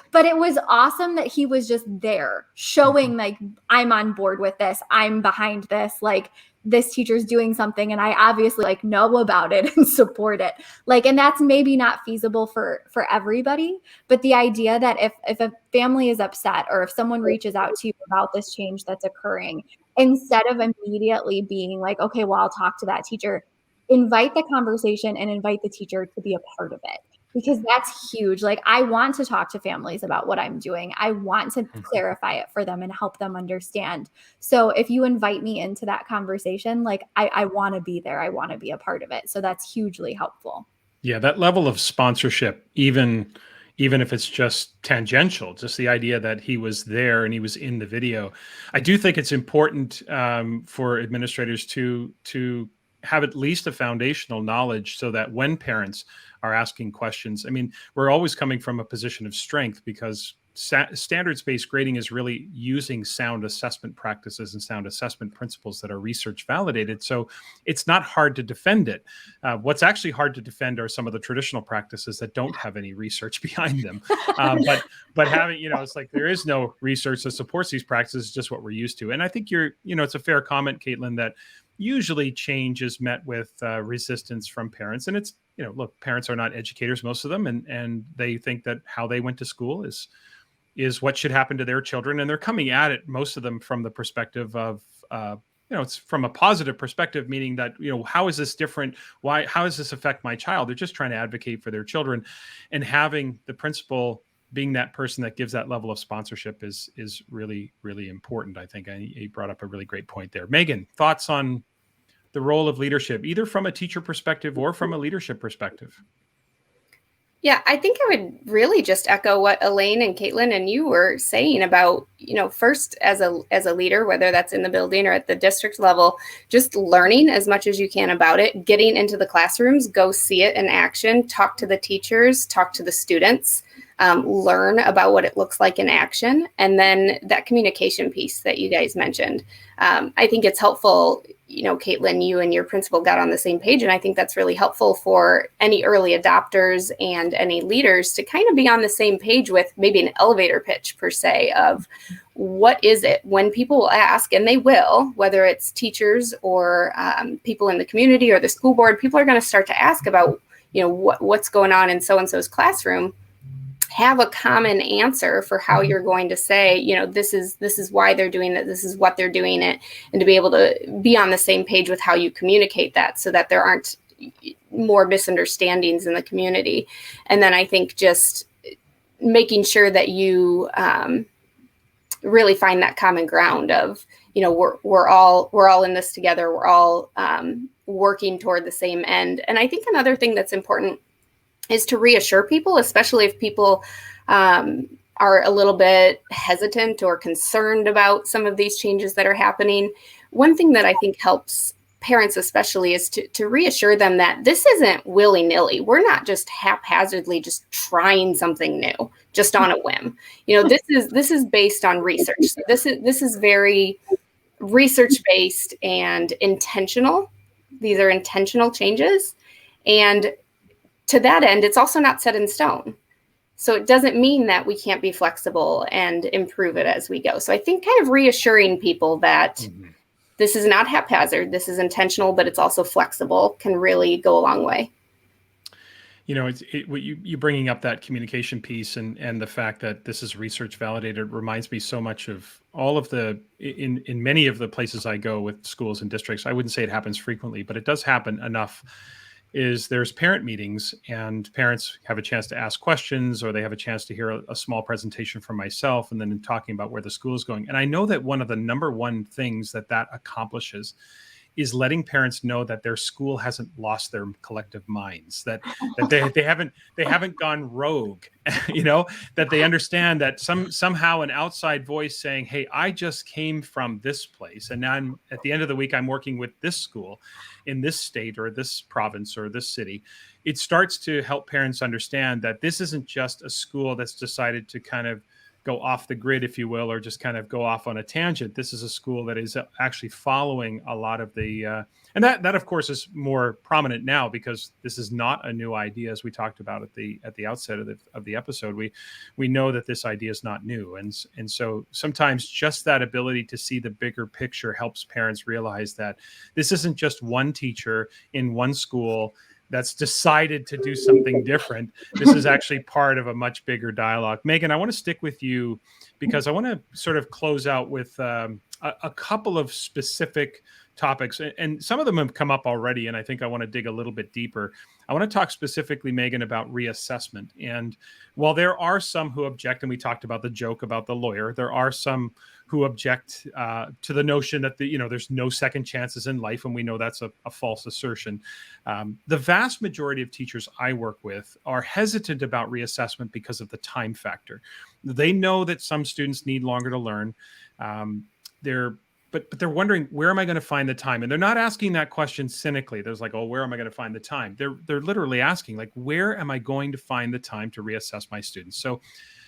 but it was awesome that he was just there showing, like, I'm on board with this. I'm behind this. Like, this teacher's doing something, and I obviously, like, know about it and support it. Like, and that's maybe not feasible for everybody, but the idea that if a family is upset, or if someone reaches out to you about this change that's occurring, instead of immediately being like, okay, well, I'll talk to that teacher, invite the conversation and invite the teacher to be a part of it, because that's huge. Like, I want to talk to families about what I'm doing. I want to clarify it for them and help them understand. So if you invite me into that conversation, like, I want to be there. I want to be a part of it. So that's hugely helpful. Yeah, that level of sponsorship, even even if it's just tangential, just the idea that he was there and he was in the video. I do think it's important for administrators to have at least a foundational knowledge so that when parents are asking questions, I mean, we're always coming from a position of strength because standards-based grading is really using sound assessment practices and sound assessment principles that are research validated. So it's not hard to defend it. What's actually hard to defend are some of the traditional practices that don't have any research behind them. But having, it's like there is no research that supports these practices, just what we're used to. And I think it's a fair comment, Caitlin, that usually change is met with resistance from parents. And it's, look, parents are not educators, most of them, and they think that how they went to school is what should happen to their children. And they're coming at it, most of them, from the perspective of, it's from a positive perspective, meaning that, how is this different? How does this affect my child? They're just trying to advocate for their children, and having the principal being that person that gives that level of sponsorship is really, really important. I think he brought up a really great point there. Megan, thoughts on the role of leadership, either from a teacher perspective or from a leadership perspective? Yeah, I think I would really just echo what Elaine and Caitlin and you were saying about, first as a leader, whether that's in the building or at the district level, just learning as much as you can about it, getting into the classrooms, go see it in action, talk to the teachers, talk to the students, learn about what it looks like in action. And then that communication piece that you guys mentioned. I think it's helpful, Caitlin, you and your principal got on the same page. And I think that's really helpful for any early adopters and any leaders to kind of be on the same page with maybe an elevator pitch per se of what is it when people will ask, and they will, whether it's teachers or people in the community or the school board, people are going to start to ask about, what's going on in so-and-so's classroom. Have a common answer for how you're going to say, this is why they're doing it, this is what they're doing it, and to be able to be on the same page with how you communicate that so that there aren't more misunderstandings in the community. And then I think just making sure that you really find that common ground of, we're all in this together, we're all working toward the same end. And I think another thing that's important is to reassure people, especially if people are a little bit hesitant or concerned about some of these changes that are happening. One thing that I think helps parents especially is to reassure them that this isn't willy-nilly. We're not just haphazardly just trying something new, just on a whim. This is based on research. So this is very research-based and intentional. These are intentional changes. And to that end, it's also not set in stone. So it doesn't mean that we can't be flexible and improve it as we go. So I think kind of reassuring people that this is not haphazard, this is intentional, but it's also flexible can really go a long way. You bringing up that communication piece and the fact that this is research validated reminds me so much of all of in many of the places I go with schools and districts. I wouldn't say it happens frequently, but it does happen enough. There's parent meetings and parents have a chance to ask questions, or they have a chance to hear a small presentation from myself and then talking about where the school is going. And I know that one of the number one things that accomplishes is letting parents know that their school hasn't lost their collective minds, that they haven't gone rogue, that they understand that somehow an outside voice saying, hey, I just came from this place, and now at the end of the week, I'm working with this school in this state or this province or this city. It starts to help parents understand that this isn't just a school that's decided to kind of go off the grid, if you will, or just kind of go off on a tangent. This is a school that is actually following a lot of the, and that of course is more prominent now because this is not a new idea, as we talked about at the outset of the episode. We know that this idea is not new, and so sometimes just that ability to see the bigger picture helps parents realize that this isn't just one teacher in one school that's decided to do something different. This is actually part of a much bigger dialogue. Megan, I want to stick with you because I want to sort of close out with a couple of specific topics, and some of them have come up already, and I think I want to dig a little bit deeper. I want to talk specifically, Megan, about reassessment. And while there are some who object, and we talked about the joke about the lawyer, there are some who object to the notion that there's no second chances in life, and we know that's a false assertion. The vast majority of teachers I work with are hesitant about reassessment because of the time factor. They know that some students need longer to learn. But they're wondering, where am I going to find the time? And they're not asking that question cynically. There's like, oh, where am I going to find the time? They're literally asking, like, where am I going to find the time to reassess my students? So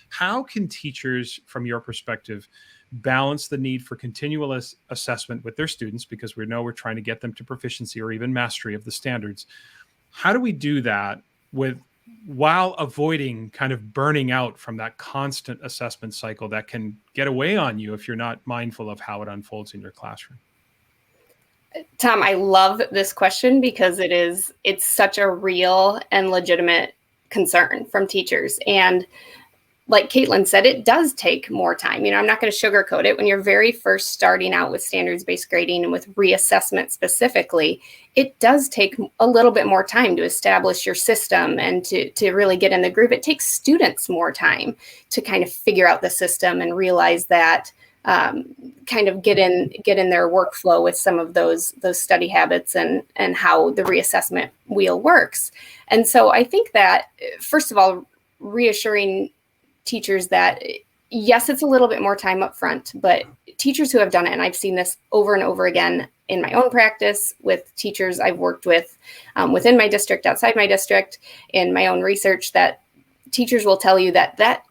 how can teachers, from your perspective, balance the need for continual assessment with their students? Because we know we're trying to get them to proficiency or even mastery of the standards. How do we do that while avoiding kind of burning out from that constant assessment cycle that can get away on you if you're not mindful of how it unfolds in your classroom? Tom, I love this question because it's such a real and legitimate concern from teachers. And like Caitlin said, it does take more time. I'm not going to sugarcoat it. When you're very first starting out with standards-based grading and with reassessment specifically, it does take a little bit more time to establish your system and to really get in the groove. It takes students more time to kind of figure out the system and realize that, kind of get in their workflow with some of those study habits and how the reassessment wheel works. And so I think that, first of all, reassuring teachers that yes, it's a little bit more time up front, but teachers who have done it, and I've seen this over and over again in my own practice with teachers I've worked with within my district, outside my district, in my own research, that teachers will tell you that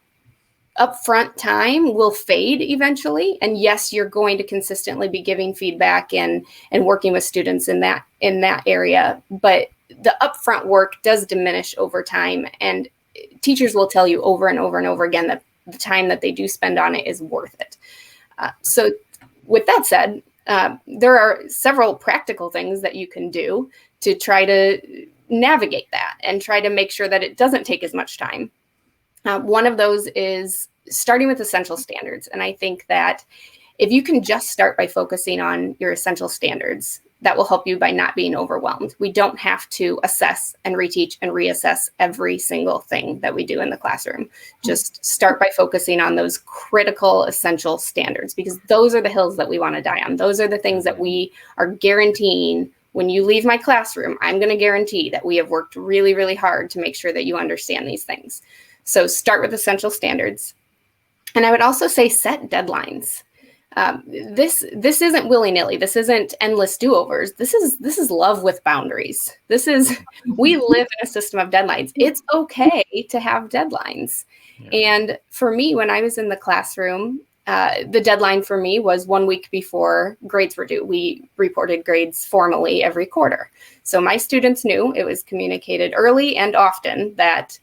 upfront time will fade eventually. And yes, you're going to consistently be giving feedback and working with students in that area, but the upfront work does diminish over time. And teachers will tell you over and over and over again that the time that they do spend on it is worth it. So with that said, there are several practical things that you can do to try to navigate that and try to make sure that it doesn't take as much time. One of those is starting with essential standards. And I think that if you can just start by focusing on your essential standards, that will help you by not being overwhelmed. We don't have to assess and reteach and reassess every single thing that we do in the classroom. Just start by focusing on those critical, essential standards, because those are the hills that we want to die on. Those are the things that we are guaranteeing. When you leave my classroom, I'm going to guarantee that we have worked really, really hard to make sure that you understand these things. So start with essential standards. And I would also say set deadlines. This isn't willy-nilly. This isn't endless do-overs. This is love with boundaries. We live in a system of deadlines. It's okay to have deadlines. Yeah. And for me, when I was in the classroom, the deadline for me was 1 week before grades were due. We reported grades formally every quarter. So my students knew, it was communicated early and often, that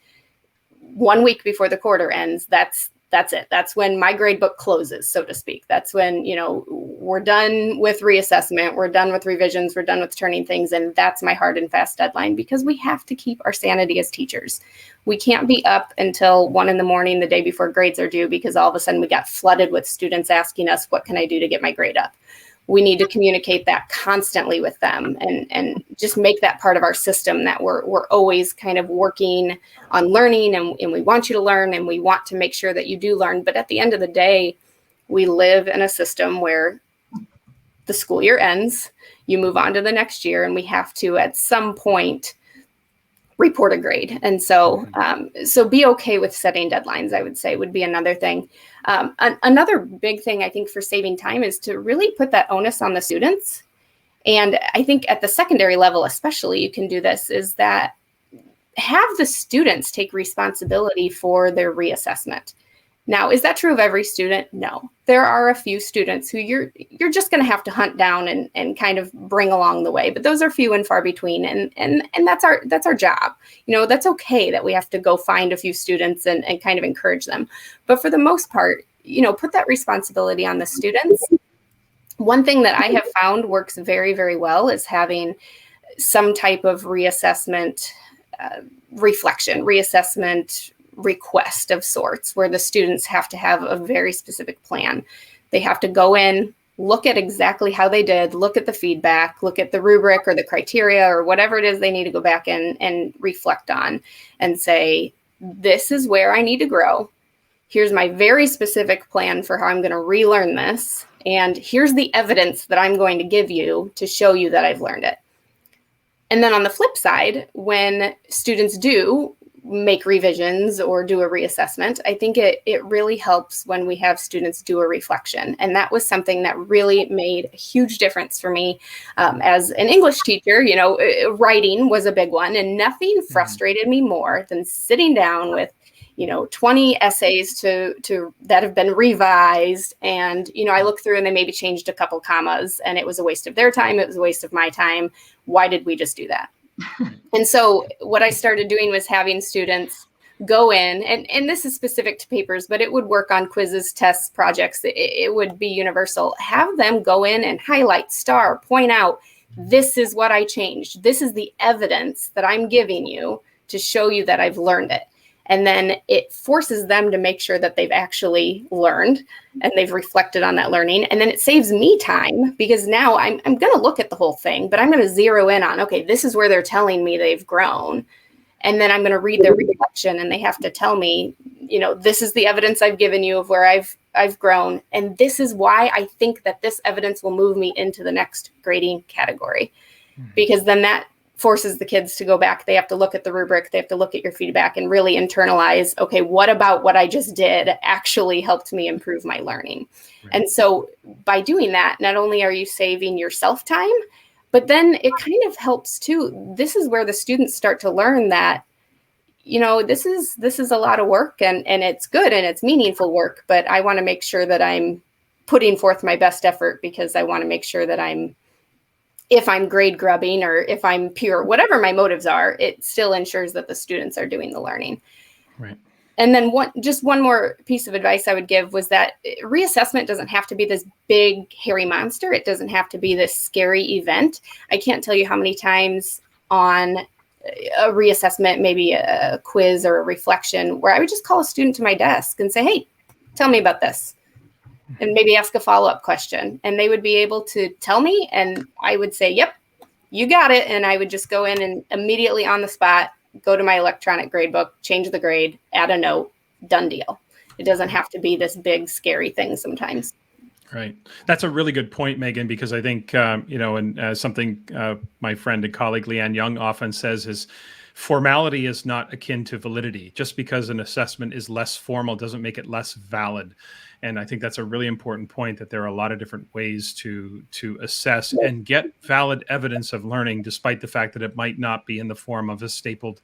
1 week before the quarter ends, that's it. That's when my grade book closes, so to speak. That's when, we're done with reassessment, we're done with revisions, we're done with turning things in. That's my hard and fast deadline, because we have to keep our sanity as teachers. We can't be up until 1 a.m. the day before grades are due because all of a sudden we got flooded with students asking us, what can I do to get my grade up? We need to communicate that constantly with them and just make that part of our system, that we're always kind of working on learning, and we want you to learn, and we want to make sure that you do learn. But at the end of the day, we live in a system where the school year ends, you move on to the next year, and we have to at some point report a grade. And so be okay with setting deadlines, I would say, would be another thing. Another big thing I think for saving time is to really put that onus on the students. And I think at the secondary level, especially, you can do this, is that have the students take responsibility for their reassessment. Now, is that true of every student? No. There are a few students who you're just going to have to hunt down and kind of bring along the way, but those are few and far between, and that's our job. That's okay that we have to go find a few students and kind of encourage them. But for the most part, put that responsibility on the students. One thing that I have found works very, very well is having some type of reassessment reassessment request of sorts, where the students have to have a very specific plan. They have to go in look at exactly how they did, look at the feedback, look at the rubric or the criteria or whatever it is they need to go back and reflect on and say, this is where I need to grow. Here's my very specific plan for how I'm going to relearn this. And here's the evidence that I'm going to give you to show you that I've learned it. And then on the flip side, when students do make revisions or do a reassessment, I think it really helps when we have students do a reflection. And that was something that really made a huge difference for me as an English teacher. You know, writing was a big one, and nothing frustrated me more than sitting down with 20 essays to that have been revised. And, I look through and they maybe changed a couple commas, and it was a waste of their time. It was a waste of my time. Why did we just do that? And so what I started doing was having students go in, and this is specific to papers, but it would work on quizzes, tests, projects. It would be universal. Have them go in and highlight, star, point out, this is what I changed. This is the evidence that I'm giving you to show you that I've learned it. And then it forces them to make sure that they've actually learned and they've reflected on that learning. And then it saves me time, because now I'm going to look at the whole thing, but I'm going to zero in on, okay, this is where they're telling me they've grown. And then I'm going to read their reflection, and they have to tell me, this is the evidence I've given you of where I've grown. And this is why I think that this evidence will move me into the next grading category, because then that forces the kids to go back. They have to look at the rubric. They have to look at your feedback and really internalize, okay, what about what I just did actually helped me improve my learning? Right. And so by doing that, not only are you saving yourself time, but then it kind of helps too. This is where the students start to learn that, this is a lot of work, and it's good and it's meaningful work, but I want to make sure that I'm putting forth my best effort, because I want to make sure that if I'm grade grubbing or if I'm pure, whatever my motives are, it still ensures that the students are doing the learning. Right. And then one more piece of advice I would give was that reassessment doesn't have to be this big, hairy monster. It doesn't have to be this scary event. I can't tell you how many times on a reassessment, maybe a quiz or a reflection, where I would just call a student to my desk and say, hey, tell me about this. And maybe ask a follow-up question, and they would be able to tell me, and I would say, yep, you got it. And I would just go in and immediately on the spot, go to my electronic grade book, change the grade, add a note, done deal. It doesn't have to be this big, scary thing sometimes. Right. That's a really good point, Megan, because I think, something my friend and colleague Leanne Young often says is, formality is not akin to validity. Just because an assessment is less formal doesn't make it less valid. And I think that's a really important point, that there are a lot of different ways to assess and get valid evidence of learning, despite the fact that it might not be in the form of a stapled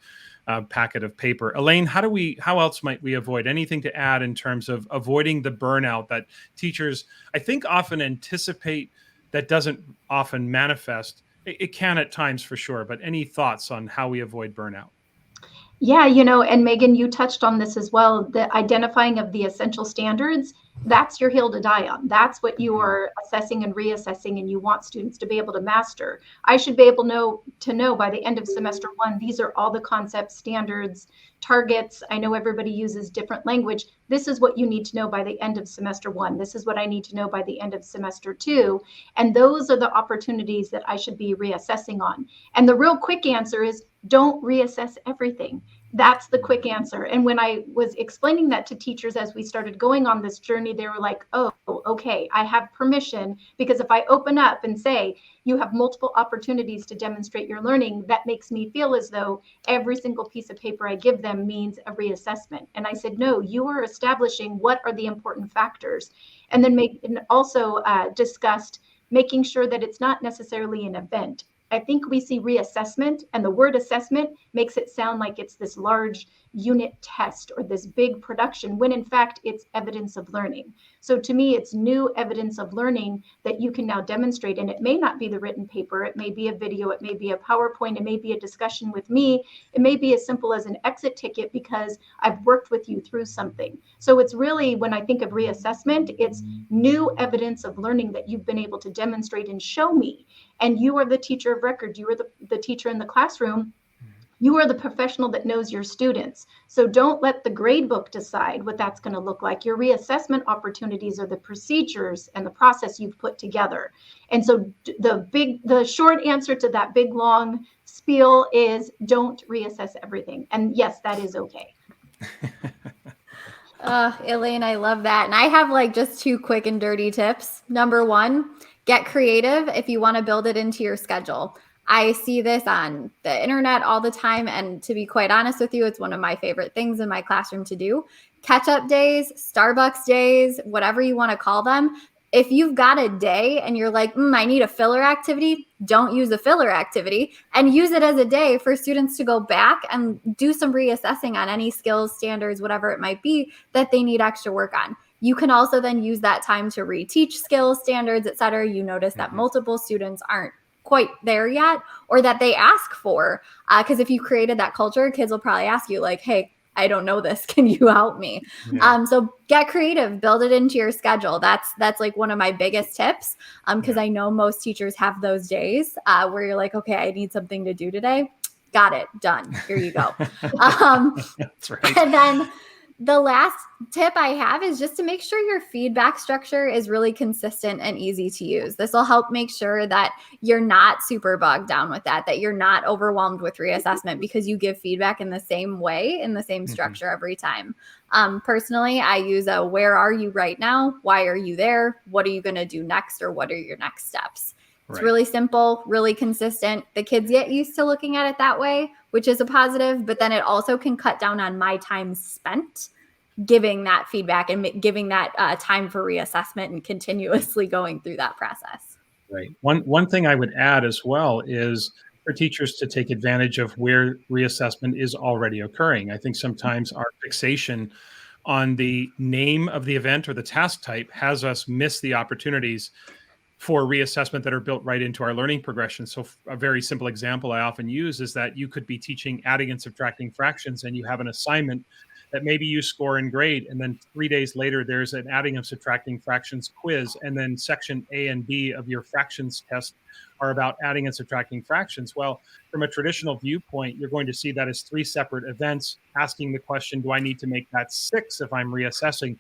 packet of paper. Elaine, how else might we avoid? Anything to add in terms of avoiding the burnout that teachers, I think, often anticipate that doesn't often manifest? It can at times, for sure, but any thoughts on how we avoid burnout? Yeah, and Megan, you touched on this as well, the identifying of the essential standards. That's your hill to die on. That's what you are assessing and reassessing, and you want students to be able to master. I should be able to know by the end of semester 1, these are all the concepts, standards, targets. I know everybody uses different language. This is what you need to know by the end of semester 1. This is what I need to know by the end of semester 2. And those are the opportunities that I should be reassessing on. And the real quick answer is, don't reassess everything. That's the quick answer. And when I was explaining that to teachers as we started going on this journey, they were like, oh, okay, I have permission, because if I open up and say, you have multiple opportunities to demonstrate your learning, that makes me feel as though every single piece of paper I give them means a reassessment. And I said, no, you are establishing what are the important factors. And then also discussed making sure that it's not necessarily an event. I think we see reassessment, and the word assessment makes it sound like it's this large unit test or this big production, when in fact it's evidence of learning. So to me, it's new evidence of learning that you can now demonstrate. And it may not be the written paper. It may be a video. It may be a PowerPoint. It may be a discussion with me. It may be as simple as an exit ticket, because I've worked with you through something. So it's really, when I think of reassessment, it's new evidence of learning that you've been able to demonstrate and show me. And you are the teacher of record. You are the teacher in the classroom. You are the professional that knows your students. So don't let the grade book decide what that's going to look like. Your reassessment opportunities are the procedures and the process you've put together. And so the short answer to that big, long spiel is don't reassess everything. And yes, that is okay. Elaine, I love that. And I have like just 2 quick and dirty tips. Number 1, get creative if you want to build it into your schedule. I see this on the internet all the time. And to be quite honest with you, it's one of my favorite things in my classroom to do. Catch-up days, Starbucks days, whatever you want to call them. If you've got a day and you're like, I need a filler activity, don't use a filler activity and use it as a day for students to go back and do some reassessing on any skills, standards, whatever it might be that they need extra work on. You can also then use that time to reteach skills, standards, et cetera. You notice that multiple students aren't quite there yet, or that they ask for. Because if you created that culture, kids will probably ask you like, hey, I don't know this. Can you help me? Yeah. So get creative, build it into your schedule. That's like one of my biggest tips. Because I know most teachers have those days where you're like, okay, I need something to do today. Got it. Done. Here you go. That's right. And then the last tip I have is just to make sure your feedback structure is really consistent and easy to use. This will help make sure that you're not super bogged down with that you're not overwhelmed with reassessment because you give feedback in the same way, in the same structure every time. Personally, I use a where are you right now? Why are you there? What are you going to do next? Or what are your next steps? It's really simple, really consistent. The kids get used to looking at it that way, which is a positive, but then it also can cut down on my time spent giving that feedback and giving that time for reassessment and continuously going through that process. Right. One thing I would add as well is for teachers to take advantage of where reassessment is already occurring. I think sometimes our fixation on the name of the event or the task type has us miss the opportunities for reassessment that are built right into our learning progression. So a very simple example I often use is that you could be teaching adding and subtracting fractions and you have an assignment that maybe you score in grade, and then 3 days later there's an adding and subtracting fractions quiz, and then section A and B of your fractions test are about adding and subtracting fractions. Well, from a traditional viewpoint, you're going to see that as 3 separate events asking the question, do I need to make that 6 if I'm reassessing?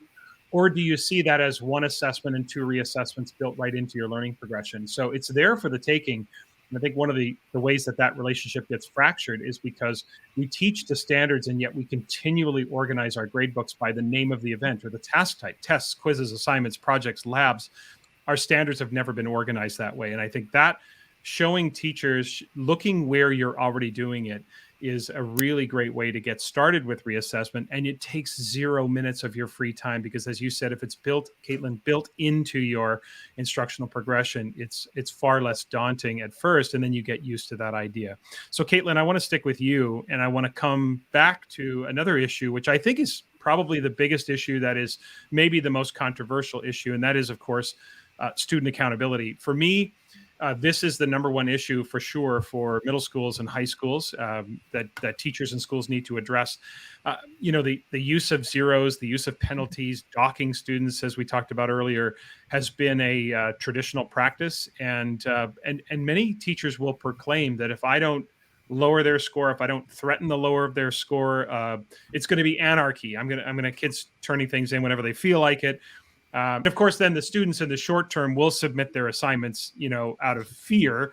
Or do you see that as 1 assessment and 2 reassessments built right into your learning progression? So it's there for the taking. And I think one of the ways that relationship gets fractured is because we teach to standards and yet we continually organize our grade books by the name of the event or the task type, tests, quizzes, assignments, projects, labs. Our standards have never been organized that way. And I think that showing teachers, looking where you're already doing it, is a really great way to get started with reassessment. And it takes 0 minutes of your free time because, as you said, if it's built, Caitlin, built into your instructional progression, it's far less daunting at first, and then you get used to that idea. So Caitlin, I want to stick with you, and I want to come back to another issue, which I think is probably the biggest issue, that is maybe the most controversial issue, and that is, of course, student accountability. For me, this is the number one issue for sure for middle schools and high schools that teachers and schools need to address. The use of zeros, the use of penalties, docking students, as we talked about earlier, has been a traditional practice, and many teachers will proclaim that if I don't lower their score, if I don't threaten the lower of their score, it's going to be anarchy. I'm gonna kids turning things in whenever they feel like it. Of course, then the students in the short term will submit their assignments, out of fear,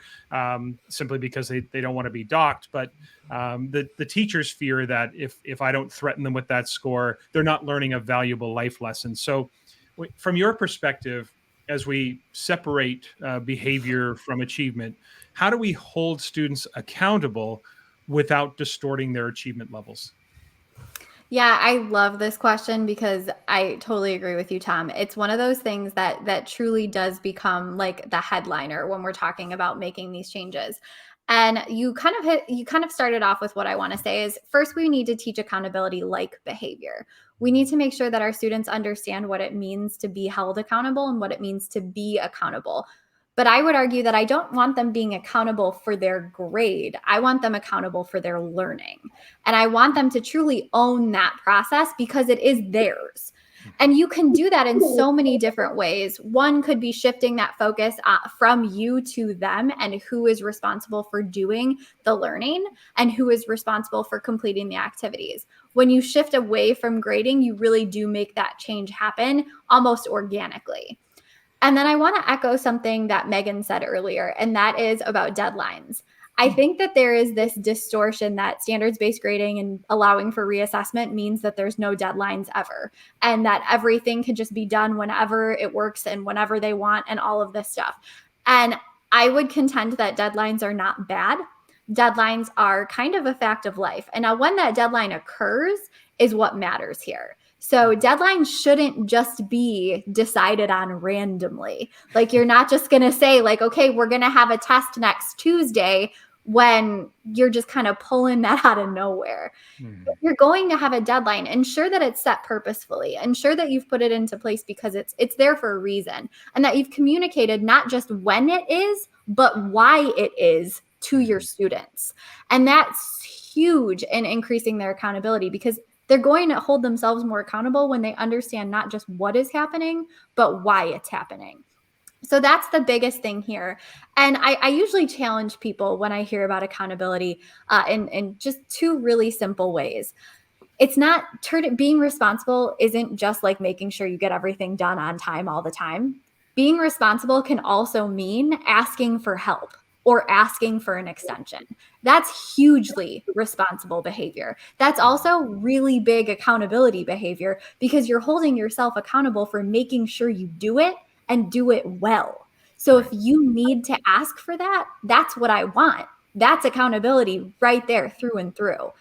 simply because they don't want to be docked. But the teachers fear that if I don't threaten them with that score, they're not learning a valuable life lesson. So from your perspective, as we separate behavior from achievement, how do we hold students accountable without distorting their achievement levels? Yeah, I love this question because I totally agree with you, Tom. It's one of those things that truly does become like the headliner when we're talking about making these changes. And you kind of started off with what I want to say is, first, we need to teach accountability like behavior. We need to make sure that our students understand what it means to be held accountable and what it means to be accountable. But I would argue that I don't want them being accountable for their grade. I want them accountable for their learning. And I want them to truly own that process because it is theirs. And you can do that in so many different ways. One could be shifting that focus from you to them, and who is responsible for doing the learning and who is responsible for completing the activities. When you shift away from grading, you really do make that change happen almost organically. And then I want to echo something that Megan said earlier, and that is about deadlines. I think that there is this distortion that standards-based grading and allowing for reassessment means that there's no deadlines ever, and that everything can just be done whenever it works and whenever they want and all of this stuff. And I would contend that deadlines are not bad. Deadlines are kind of a fact of life. And now when that deadline occurs is what matters here. So deadlines shouldn't just be decided on randomly. Like, you're not just going to say like, okay, we're going to have a test next Tuesday, when you're just kind of pulling that out of nowhere. If you're going to have a deadline, ensure that it's set purposefully. Ensure that you've put it into place because it's there for a reason, and that you've communicated not just when it is, but why it is to your students. And that's huge in increasing their accountability, because they're going to hold themselves more accountable when they understand not just what is happening, but why it's happening. So that's the biggest thing here. And I usually challenge people when I hear about accountability in just two really simple ways. It's not being responsible isn't just like making sure you get everything done on time all the time. Being responsible can also mean asking for help or asking for an extension. That's hugely responsible behavior. That's also really big accountability behavior, because you're holding yourself accountable for making sure you do it and do it well. So if you need to ask for that, that's what I want. That's accountability right there through and through.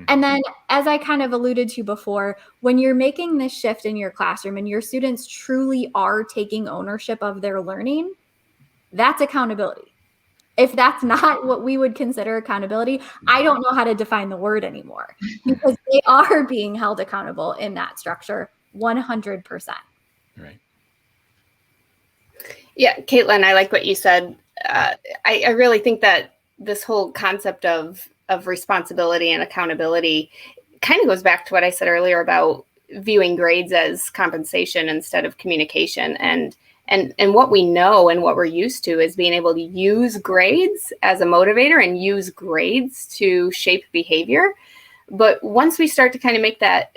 And then, as I kind of alluded to before, when you're making this shift in your classroom and your students truly are taking ownership of their learning, that's accountability. If that's not what we would consider accountability, I don't know how to define the word anymore, because they are being held accountable in that structure 100%. Right. Yeah, Caitlin, I like what you said. I really think that this whole concept of responsibility and accountability kind of goes back to what I said earlier about viewing grades as compensation instead of communication. And what we know and what we're used to is being able to use grades as a motivator and use grades to shape behavior. But once we start to kind of make that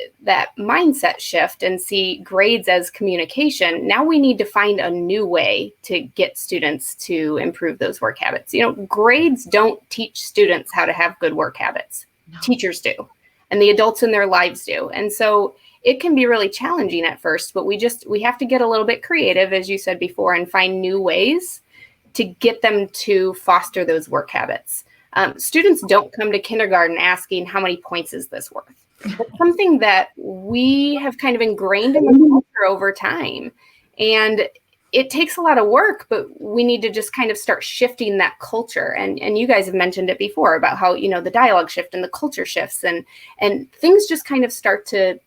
mindset shift and see grades as communication, now we need to find a new way to get students to improve those work habits. You know, grades don't teach students how to have good work habits. No. Teachers do, and the adults in their lives do. And so it can be really challenging at first, but we have to get a little bit creative, as you said before, and find new ways to get them to foster those work habits. Students don't come to kindergarten asking, how many points is this worth? It's something that we have kind of ingrained in the culture over time. And it takes a lot of work, but we need to just kind of start shifting that culture. And you guys have mentioned it before about how, you know, the dialogue shift and the culture shifts, and things just kind of start to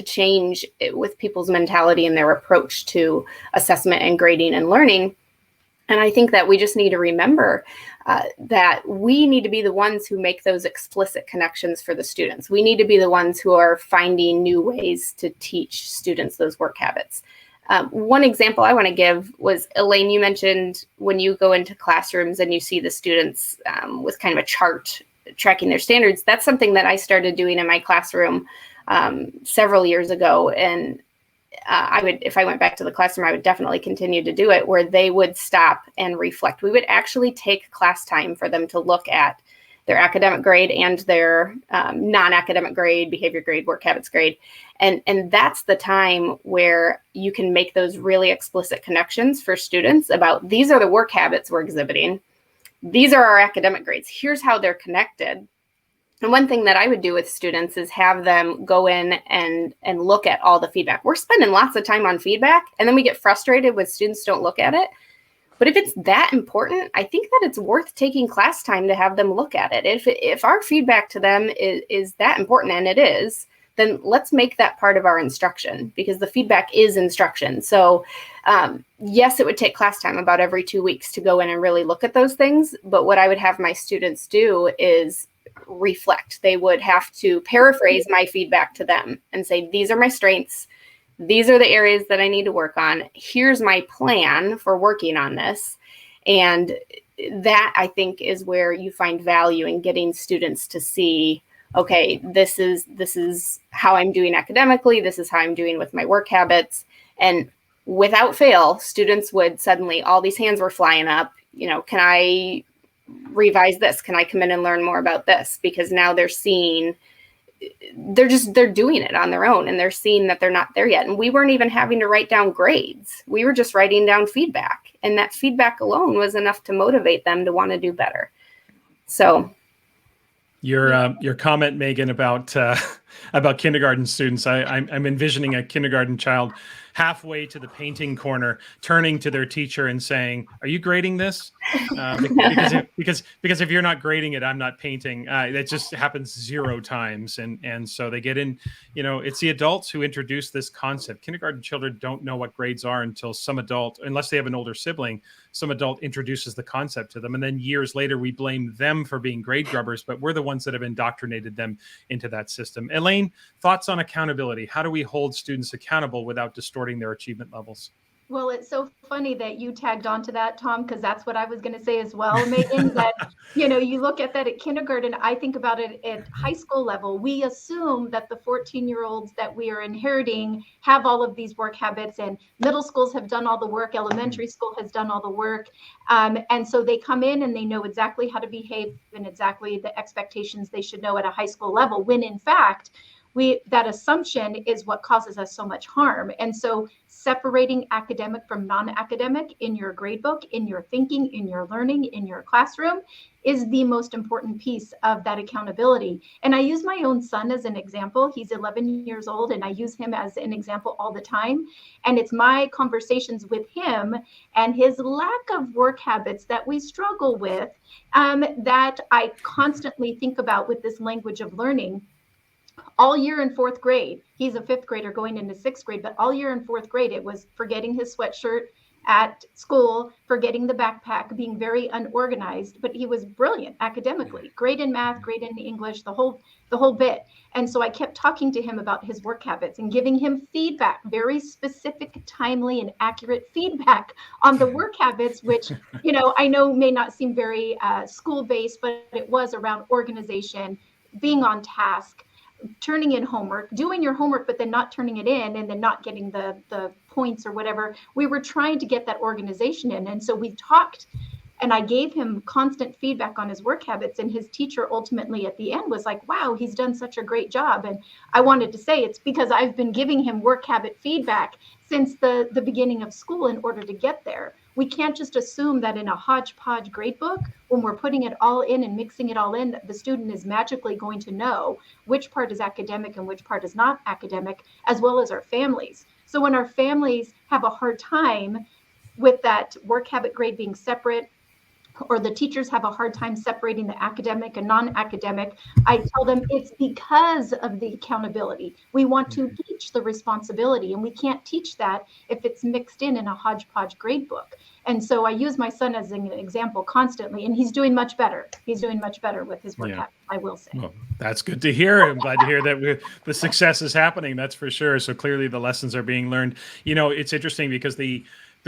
change with people's mentality and their approach to assessment and grading and learning. And I think that we just need to remember that we need to be the ones who make those explicit connections for the students. We need to be the ones who are finding new ways to teach students those work habits. One example I want to give was, Elaine, you mentioned when you go into classrooms and you see the students with kind of a chart tracking their standards. That's something that I started doing in my classroom several years ago. And if I went back to the classroom, I would definitely continue to do it, where they would stop and reflect. We would actually take class time for them to look at their academic grade and their non-academic grade, behavior grade, work habits grade. And that's the time where you can make those really explicit connections for students about, these are the work habits we're exhibiting. These are our academic grades. Here's how they're connected. And one thing that I would do with students is have them go in and look at all the feedback. We're spending lots of time on feedback, and then we get frustrated when students don't look at it. But if it's that important, I think that it's worth taking class time to have them look at it. If our feedback to them is that important, and it is, then let's make that part of our instruction, because the feedback is instruction. So yes, it would take class time about every 2 weeks to go in and really look at those things. But what I would have my students do is reflect. They would have to paraphrase my feedback to them and say, these are my strengths. these are the areas that I need to work on. Here's my plan for working on this. And that, I think, is where you find value in getting students to see, okay, this is how I'm doing academically. This is how I'm doing with my work habits. And without fail, students would suddenly, all these hands were flying up. Can I revise this? Can I come in and learn more about this? Because now they're seeing, they're doing it on their own, and they're seeing that they're not there yet. And we weren't even having to write down grades. We were just writing down feedback. And that feedback alone was enough to motivate them to want to do better. So your comment, Megan, about kindergarten students, I'm envisioning a kindergarten child halfway to the painting corner, turning to their teacher and saying, "Are you grading this? Because if you're not grading it, I'm not painting." That just happens 0 times, and so they get in. It's the adults who introduce this concept. Kindergarten children don't know what grades are until some adult, unless they have an older sibling, some adult introduces the concept to them, and then years later we blame them for being grade grubbers, but we're the ones that have indoctrinated them into that system. Elaine, thoughts on accountability? How do we hold students accountable without distorting their achievement levels? Well, it's so funny that you tagged onto that, Tom, because that's what I was going to say as well, Megan, that, you look at that at kindergarten. I think about it at high school level. We assume that the 14-year-olds that we are inheriting have all of these work habits, and middle schools have done all the work. Elementary school has done all the work. And so they come in and they know exactly how to behave and exactly the expectations they should know at a high school level, when in fact, that assumption is what causes us so much harm. And so separating academic from non-academic in your gradebook, in your thinking, in your learning, in your classroom is the most important piece of that accountability. And I use my own son as an example. He's 11 years old, and I use him as an example all the time. And it's my conversations with him and his lack of work habits that we struggle with, that I constantly think about with this language of learning. All year in 4th grade, he's a 5th grader going into 6th grade, but all year in 4th grade, it was forgetting his sweatshirt at school, forgetting the backpack, being very unorganized, but he was brilliant academically, great in math, great in English, the whole bit. And so I kept talking to him about his work habits and giving him feedback, very specific, timely, and accurate feedback on the work habits, which, I know may not seem very school-based, but it was around organization, being on task, turning in homework, doing your homework, but then not turning it in and then not getting the points or whatever. We were trying to get that organization in. And so we talked, and I gave him constant feedback on his work habits. And his teacher ultimately at the end was like, "Wow, he's done such a great job." And I wanted to say it's because I've been giving him work habit feedback since the beginning of school in order to get there. We can't just assume that in a hodgepodge gradebook, when we're putting it all in and mixing it all in, the student is magically going to know which part is academic and which part is not academic, as well as our families. So when our families have a hard time with that work habit grade being separate, or the teachers have a hard time separating the academic and non-academic, I tell them it's because of the accountability. We want to teach the responsibility, and we can't teach that if it's mixed in a hodgepodge grade book. And so I use my son as an example constantly, and he's doing much better. He's doing much better with his work habits, I will say. Well, that's good to hear. I'm glad to hear that the success is happening. That's for sure. So clearly the lessons are being learned. It's interesting because the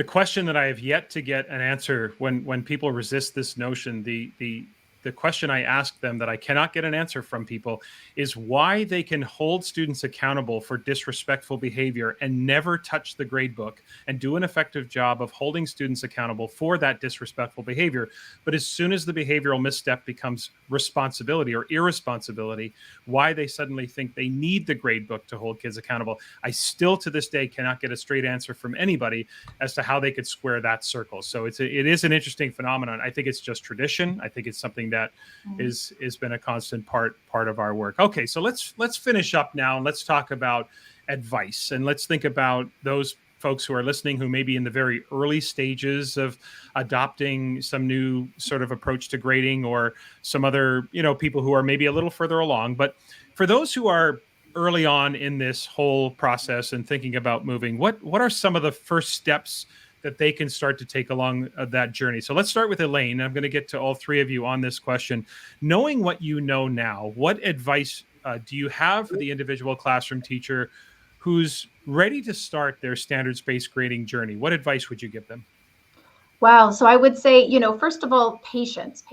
question that I have yet to get an answer when people resist this notion, the question I ask them that I cannot get an answer from people is why they can hold students accountable for disrespectful behavior and never touch the grade book and do an effective job of holding students accountable for that disrespectful behavior. But as soon as the behavioral misstep becomes responsibility or irresponsibility, why they suddenly think they need the grade book to hold kids accountable. I still to this day cannot get a straight answer from anybody as to how they could square that circle. So it is an interesting phenomenon. I think it's just tradition. I think it's something that has been a constant part of our work. Okay, so let's finish up now and let's talk about advice, and let's think about those folks who are listening who may be in the very early stages of adopting some new sort of approach to grading, or some other people who are maybe a little further along. But for those who are early on in this whole process and thinking about moving, what are some of the first steps that they can start to take along that journey? So let's start with Elaine. I'm going to get to all three of you on this question. Knowing what you know now, what advice do you have for the individual classroom teacher who's ready to start their standards-based grading journey, what advice would you give them? Wow. So I would say, first of all, patience,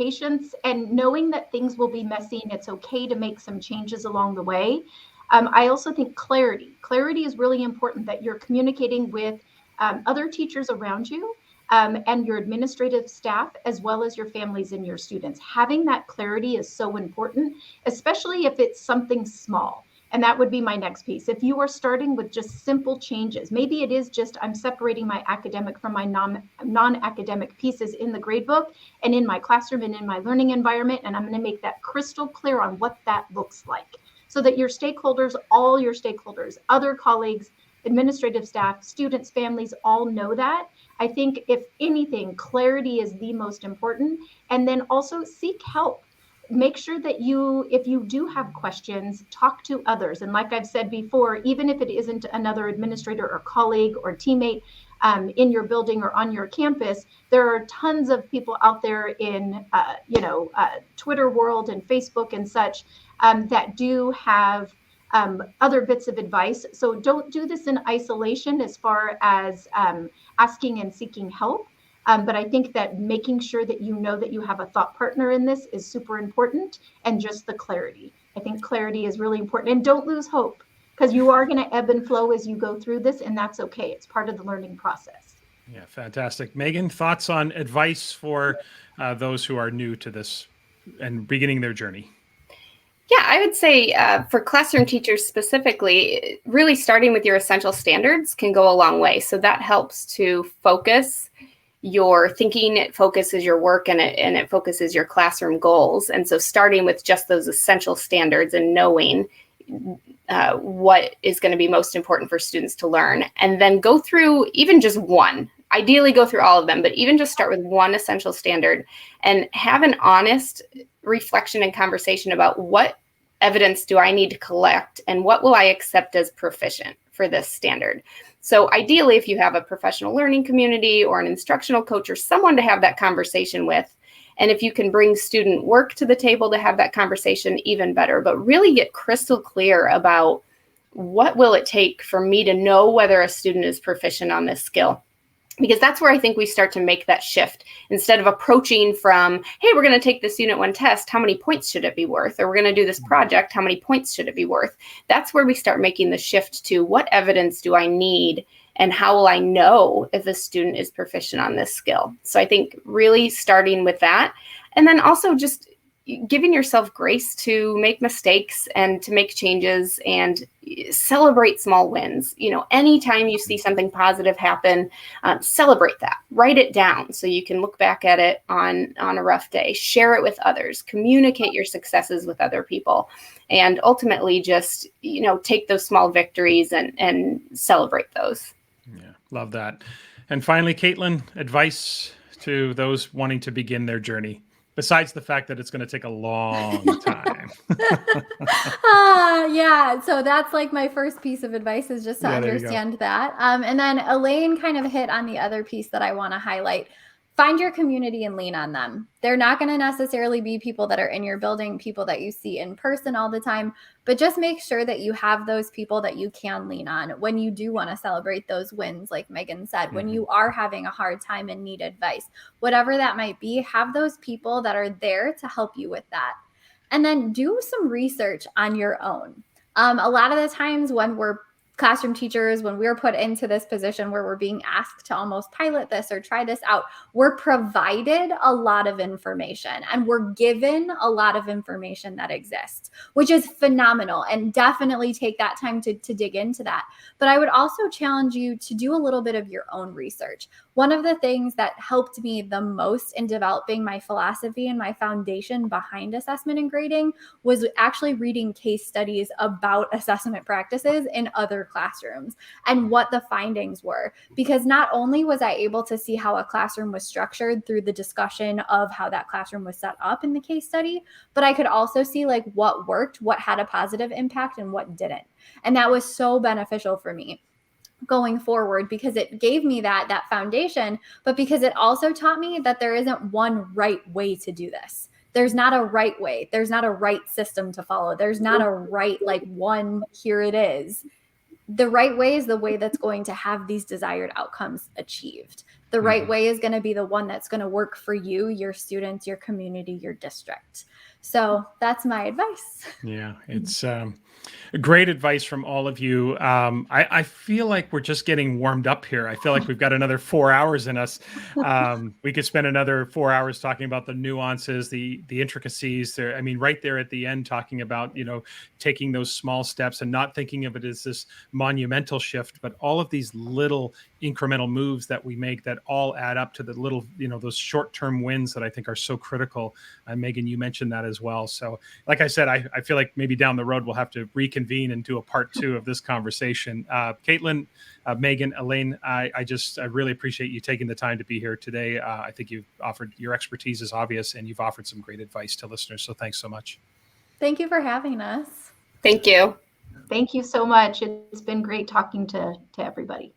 and knowing that things will be messy and it's okay to make some changes along the way. I also think clarity. Clarity is really important, that you're communicating with other teachers around you, and your administrative staff, as well as your families and your students. Having that clarity is so important, especially if it's something small. And that would be my next piece. If you are starting with just simple changes, maybe it is just I'm separating my academic from my non-academic pieces in the gradebook and in my classroom and in my learning environment, and I'm going to make that crystal clear on what that looks like, so that your stakeholders, all your stakeholders, other colleagues, administrative staff, students, families, all know that. I think if anything, clarity is the most important. And then also seek help. Make sure that if you do have questions, talk to others. And like I've said before, even if it isn't another administrator or colleague or teammate in your building or on your campus, there are tons of people out there in, Twitter world and Facebook and such that do have other bits of advice. So don't do this in isolation as far as asking and seeking help. But I think that making sure that you know that you have a thought partner in this is super important, and just the clarity. I think clarity is really important, and don't lose hope, because you are going to ebb and flow as you go through this, and that's okay. It's part of the learning process. Yeah, fantastic. Megan, thoughts on advice for those who are new to this and beginning their journey? Yeah, I would say for classroom teachers specifically, really starting with your essential standards can go a long way. So that helps to focus your thinking, it focuses your work, and it focuses your classroom goals. And so starting with just those essential standards and knowing what is going to be most important for students to learn, and then go through even just one. Ideally go through all of them, but even just start with one essential standard and have an honest reflection and conversation about what evidence do I need to collect and what will I accept as proficient for this standard. So ideally, if you have a professional learning community or an instructional coach or someone to have that conversation with, and if you can bring student work to the table to have that conversation, even better, but really get crystal clear about what will it take for me to know whether a student is proficient on this skill. Because that's where I think we start to make that shift. Instead of approaching from, hey, we're going to take this Unit 1 test, how many points should it be worth? Or we're going to do this project, how many points should it be worth? That's where we start making the shift to what evidence do I need and how will I know if a student is proficient on this skill? So I think really starting with that, and then also just giving yourself grace to make mistakes and to make changes and celebrate small wins. Anytime you see something positive happen, celebrate that, write it down so you can look back at it on a rough day, share it with others, communicate your successes with other people, and ultimately just, take those small victories and celebrate those. Yeah, love that. And finally, Caitlin, advice to those wanting to begin their journey, besides the fact that it's going to take a long time. Yeah. So that's like my first piece of advice, is just to understand that. And then Elaine kind of hit on the other piece that I want to highlight. Find your community and lean on them. They're not going to necessarily be people that are in your building, people that you see in person all the time, but just make sure that you have those people that you can lean on when you do want to celebrate those wins, like Megan said, when you are having a hard time and need advice, whatever that might be, have those people that are there to help you with that. And then do some research on your own. A lot of the times when we're classroom teachers, when we're put into this position where we're being asked to almost pilot this or try this out, we're provided a lot of information and we're given a lot of information that exists, which is phenomenal, and definitely take that time to dig into that. But I would also challenge you to do a little bit of your own research. One of the things that helped me the most in developing my philosophy and my foundation behind assessment and grading was actually reading case studies about assessment practices in other classrooms and what the findings were. Because not only was I able to see how a classroom was structured through the discussion of how that classroom was set up in the case study, but I could also see like what worked, what had a positive impact, and what didn't. And that was so beneficial for me going forward, because it gave me that foundation, but because it also taught me that there isn't one right way to do this. There's not a right way. There's not a right system to follow. There's not a right, like, one, here it is. the right way is the way that's going to have these desired outcomes achieved. The right way is going to be the one that's going to work for you, your students, your community, your district. So that's my advice. Yeah, it's great advice from all of you. I feel like we're just getting warmed up here. I feel like we've got another 4 hours in us. We could spend another 4 hours talking about the nuances, the intricacies. There, I mean, right there at the end, talking about, you know, taking those small steps and not thinking of it as this monumental shift, but all of these little incremental moves that we make that all add up to the little, you know, those short-term wins that I think are so critical. Megan, you mentioned that as well. So like I said, I feel like maybe down the road, we'll have to reconvene and do a part 2 of this conversation. Caitlin, Megan, Elaine, I really appreciate you taking the time to be here today. I think you've offered, your expertise is obvious, and you've offered some great advice to listeners. So thanks so much. Thank you for having us. Thank you. Thank you so much. It's been great talking to everybody.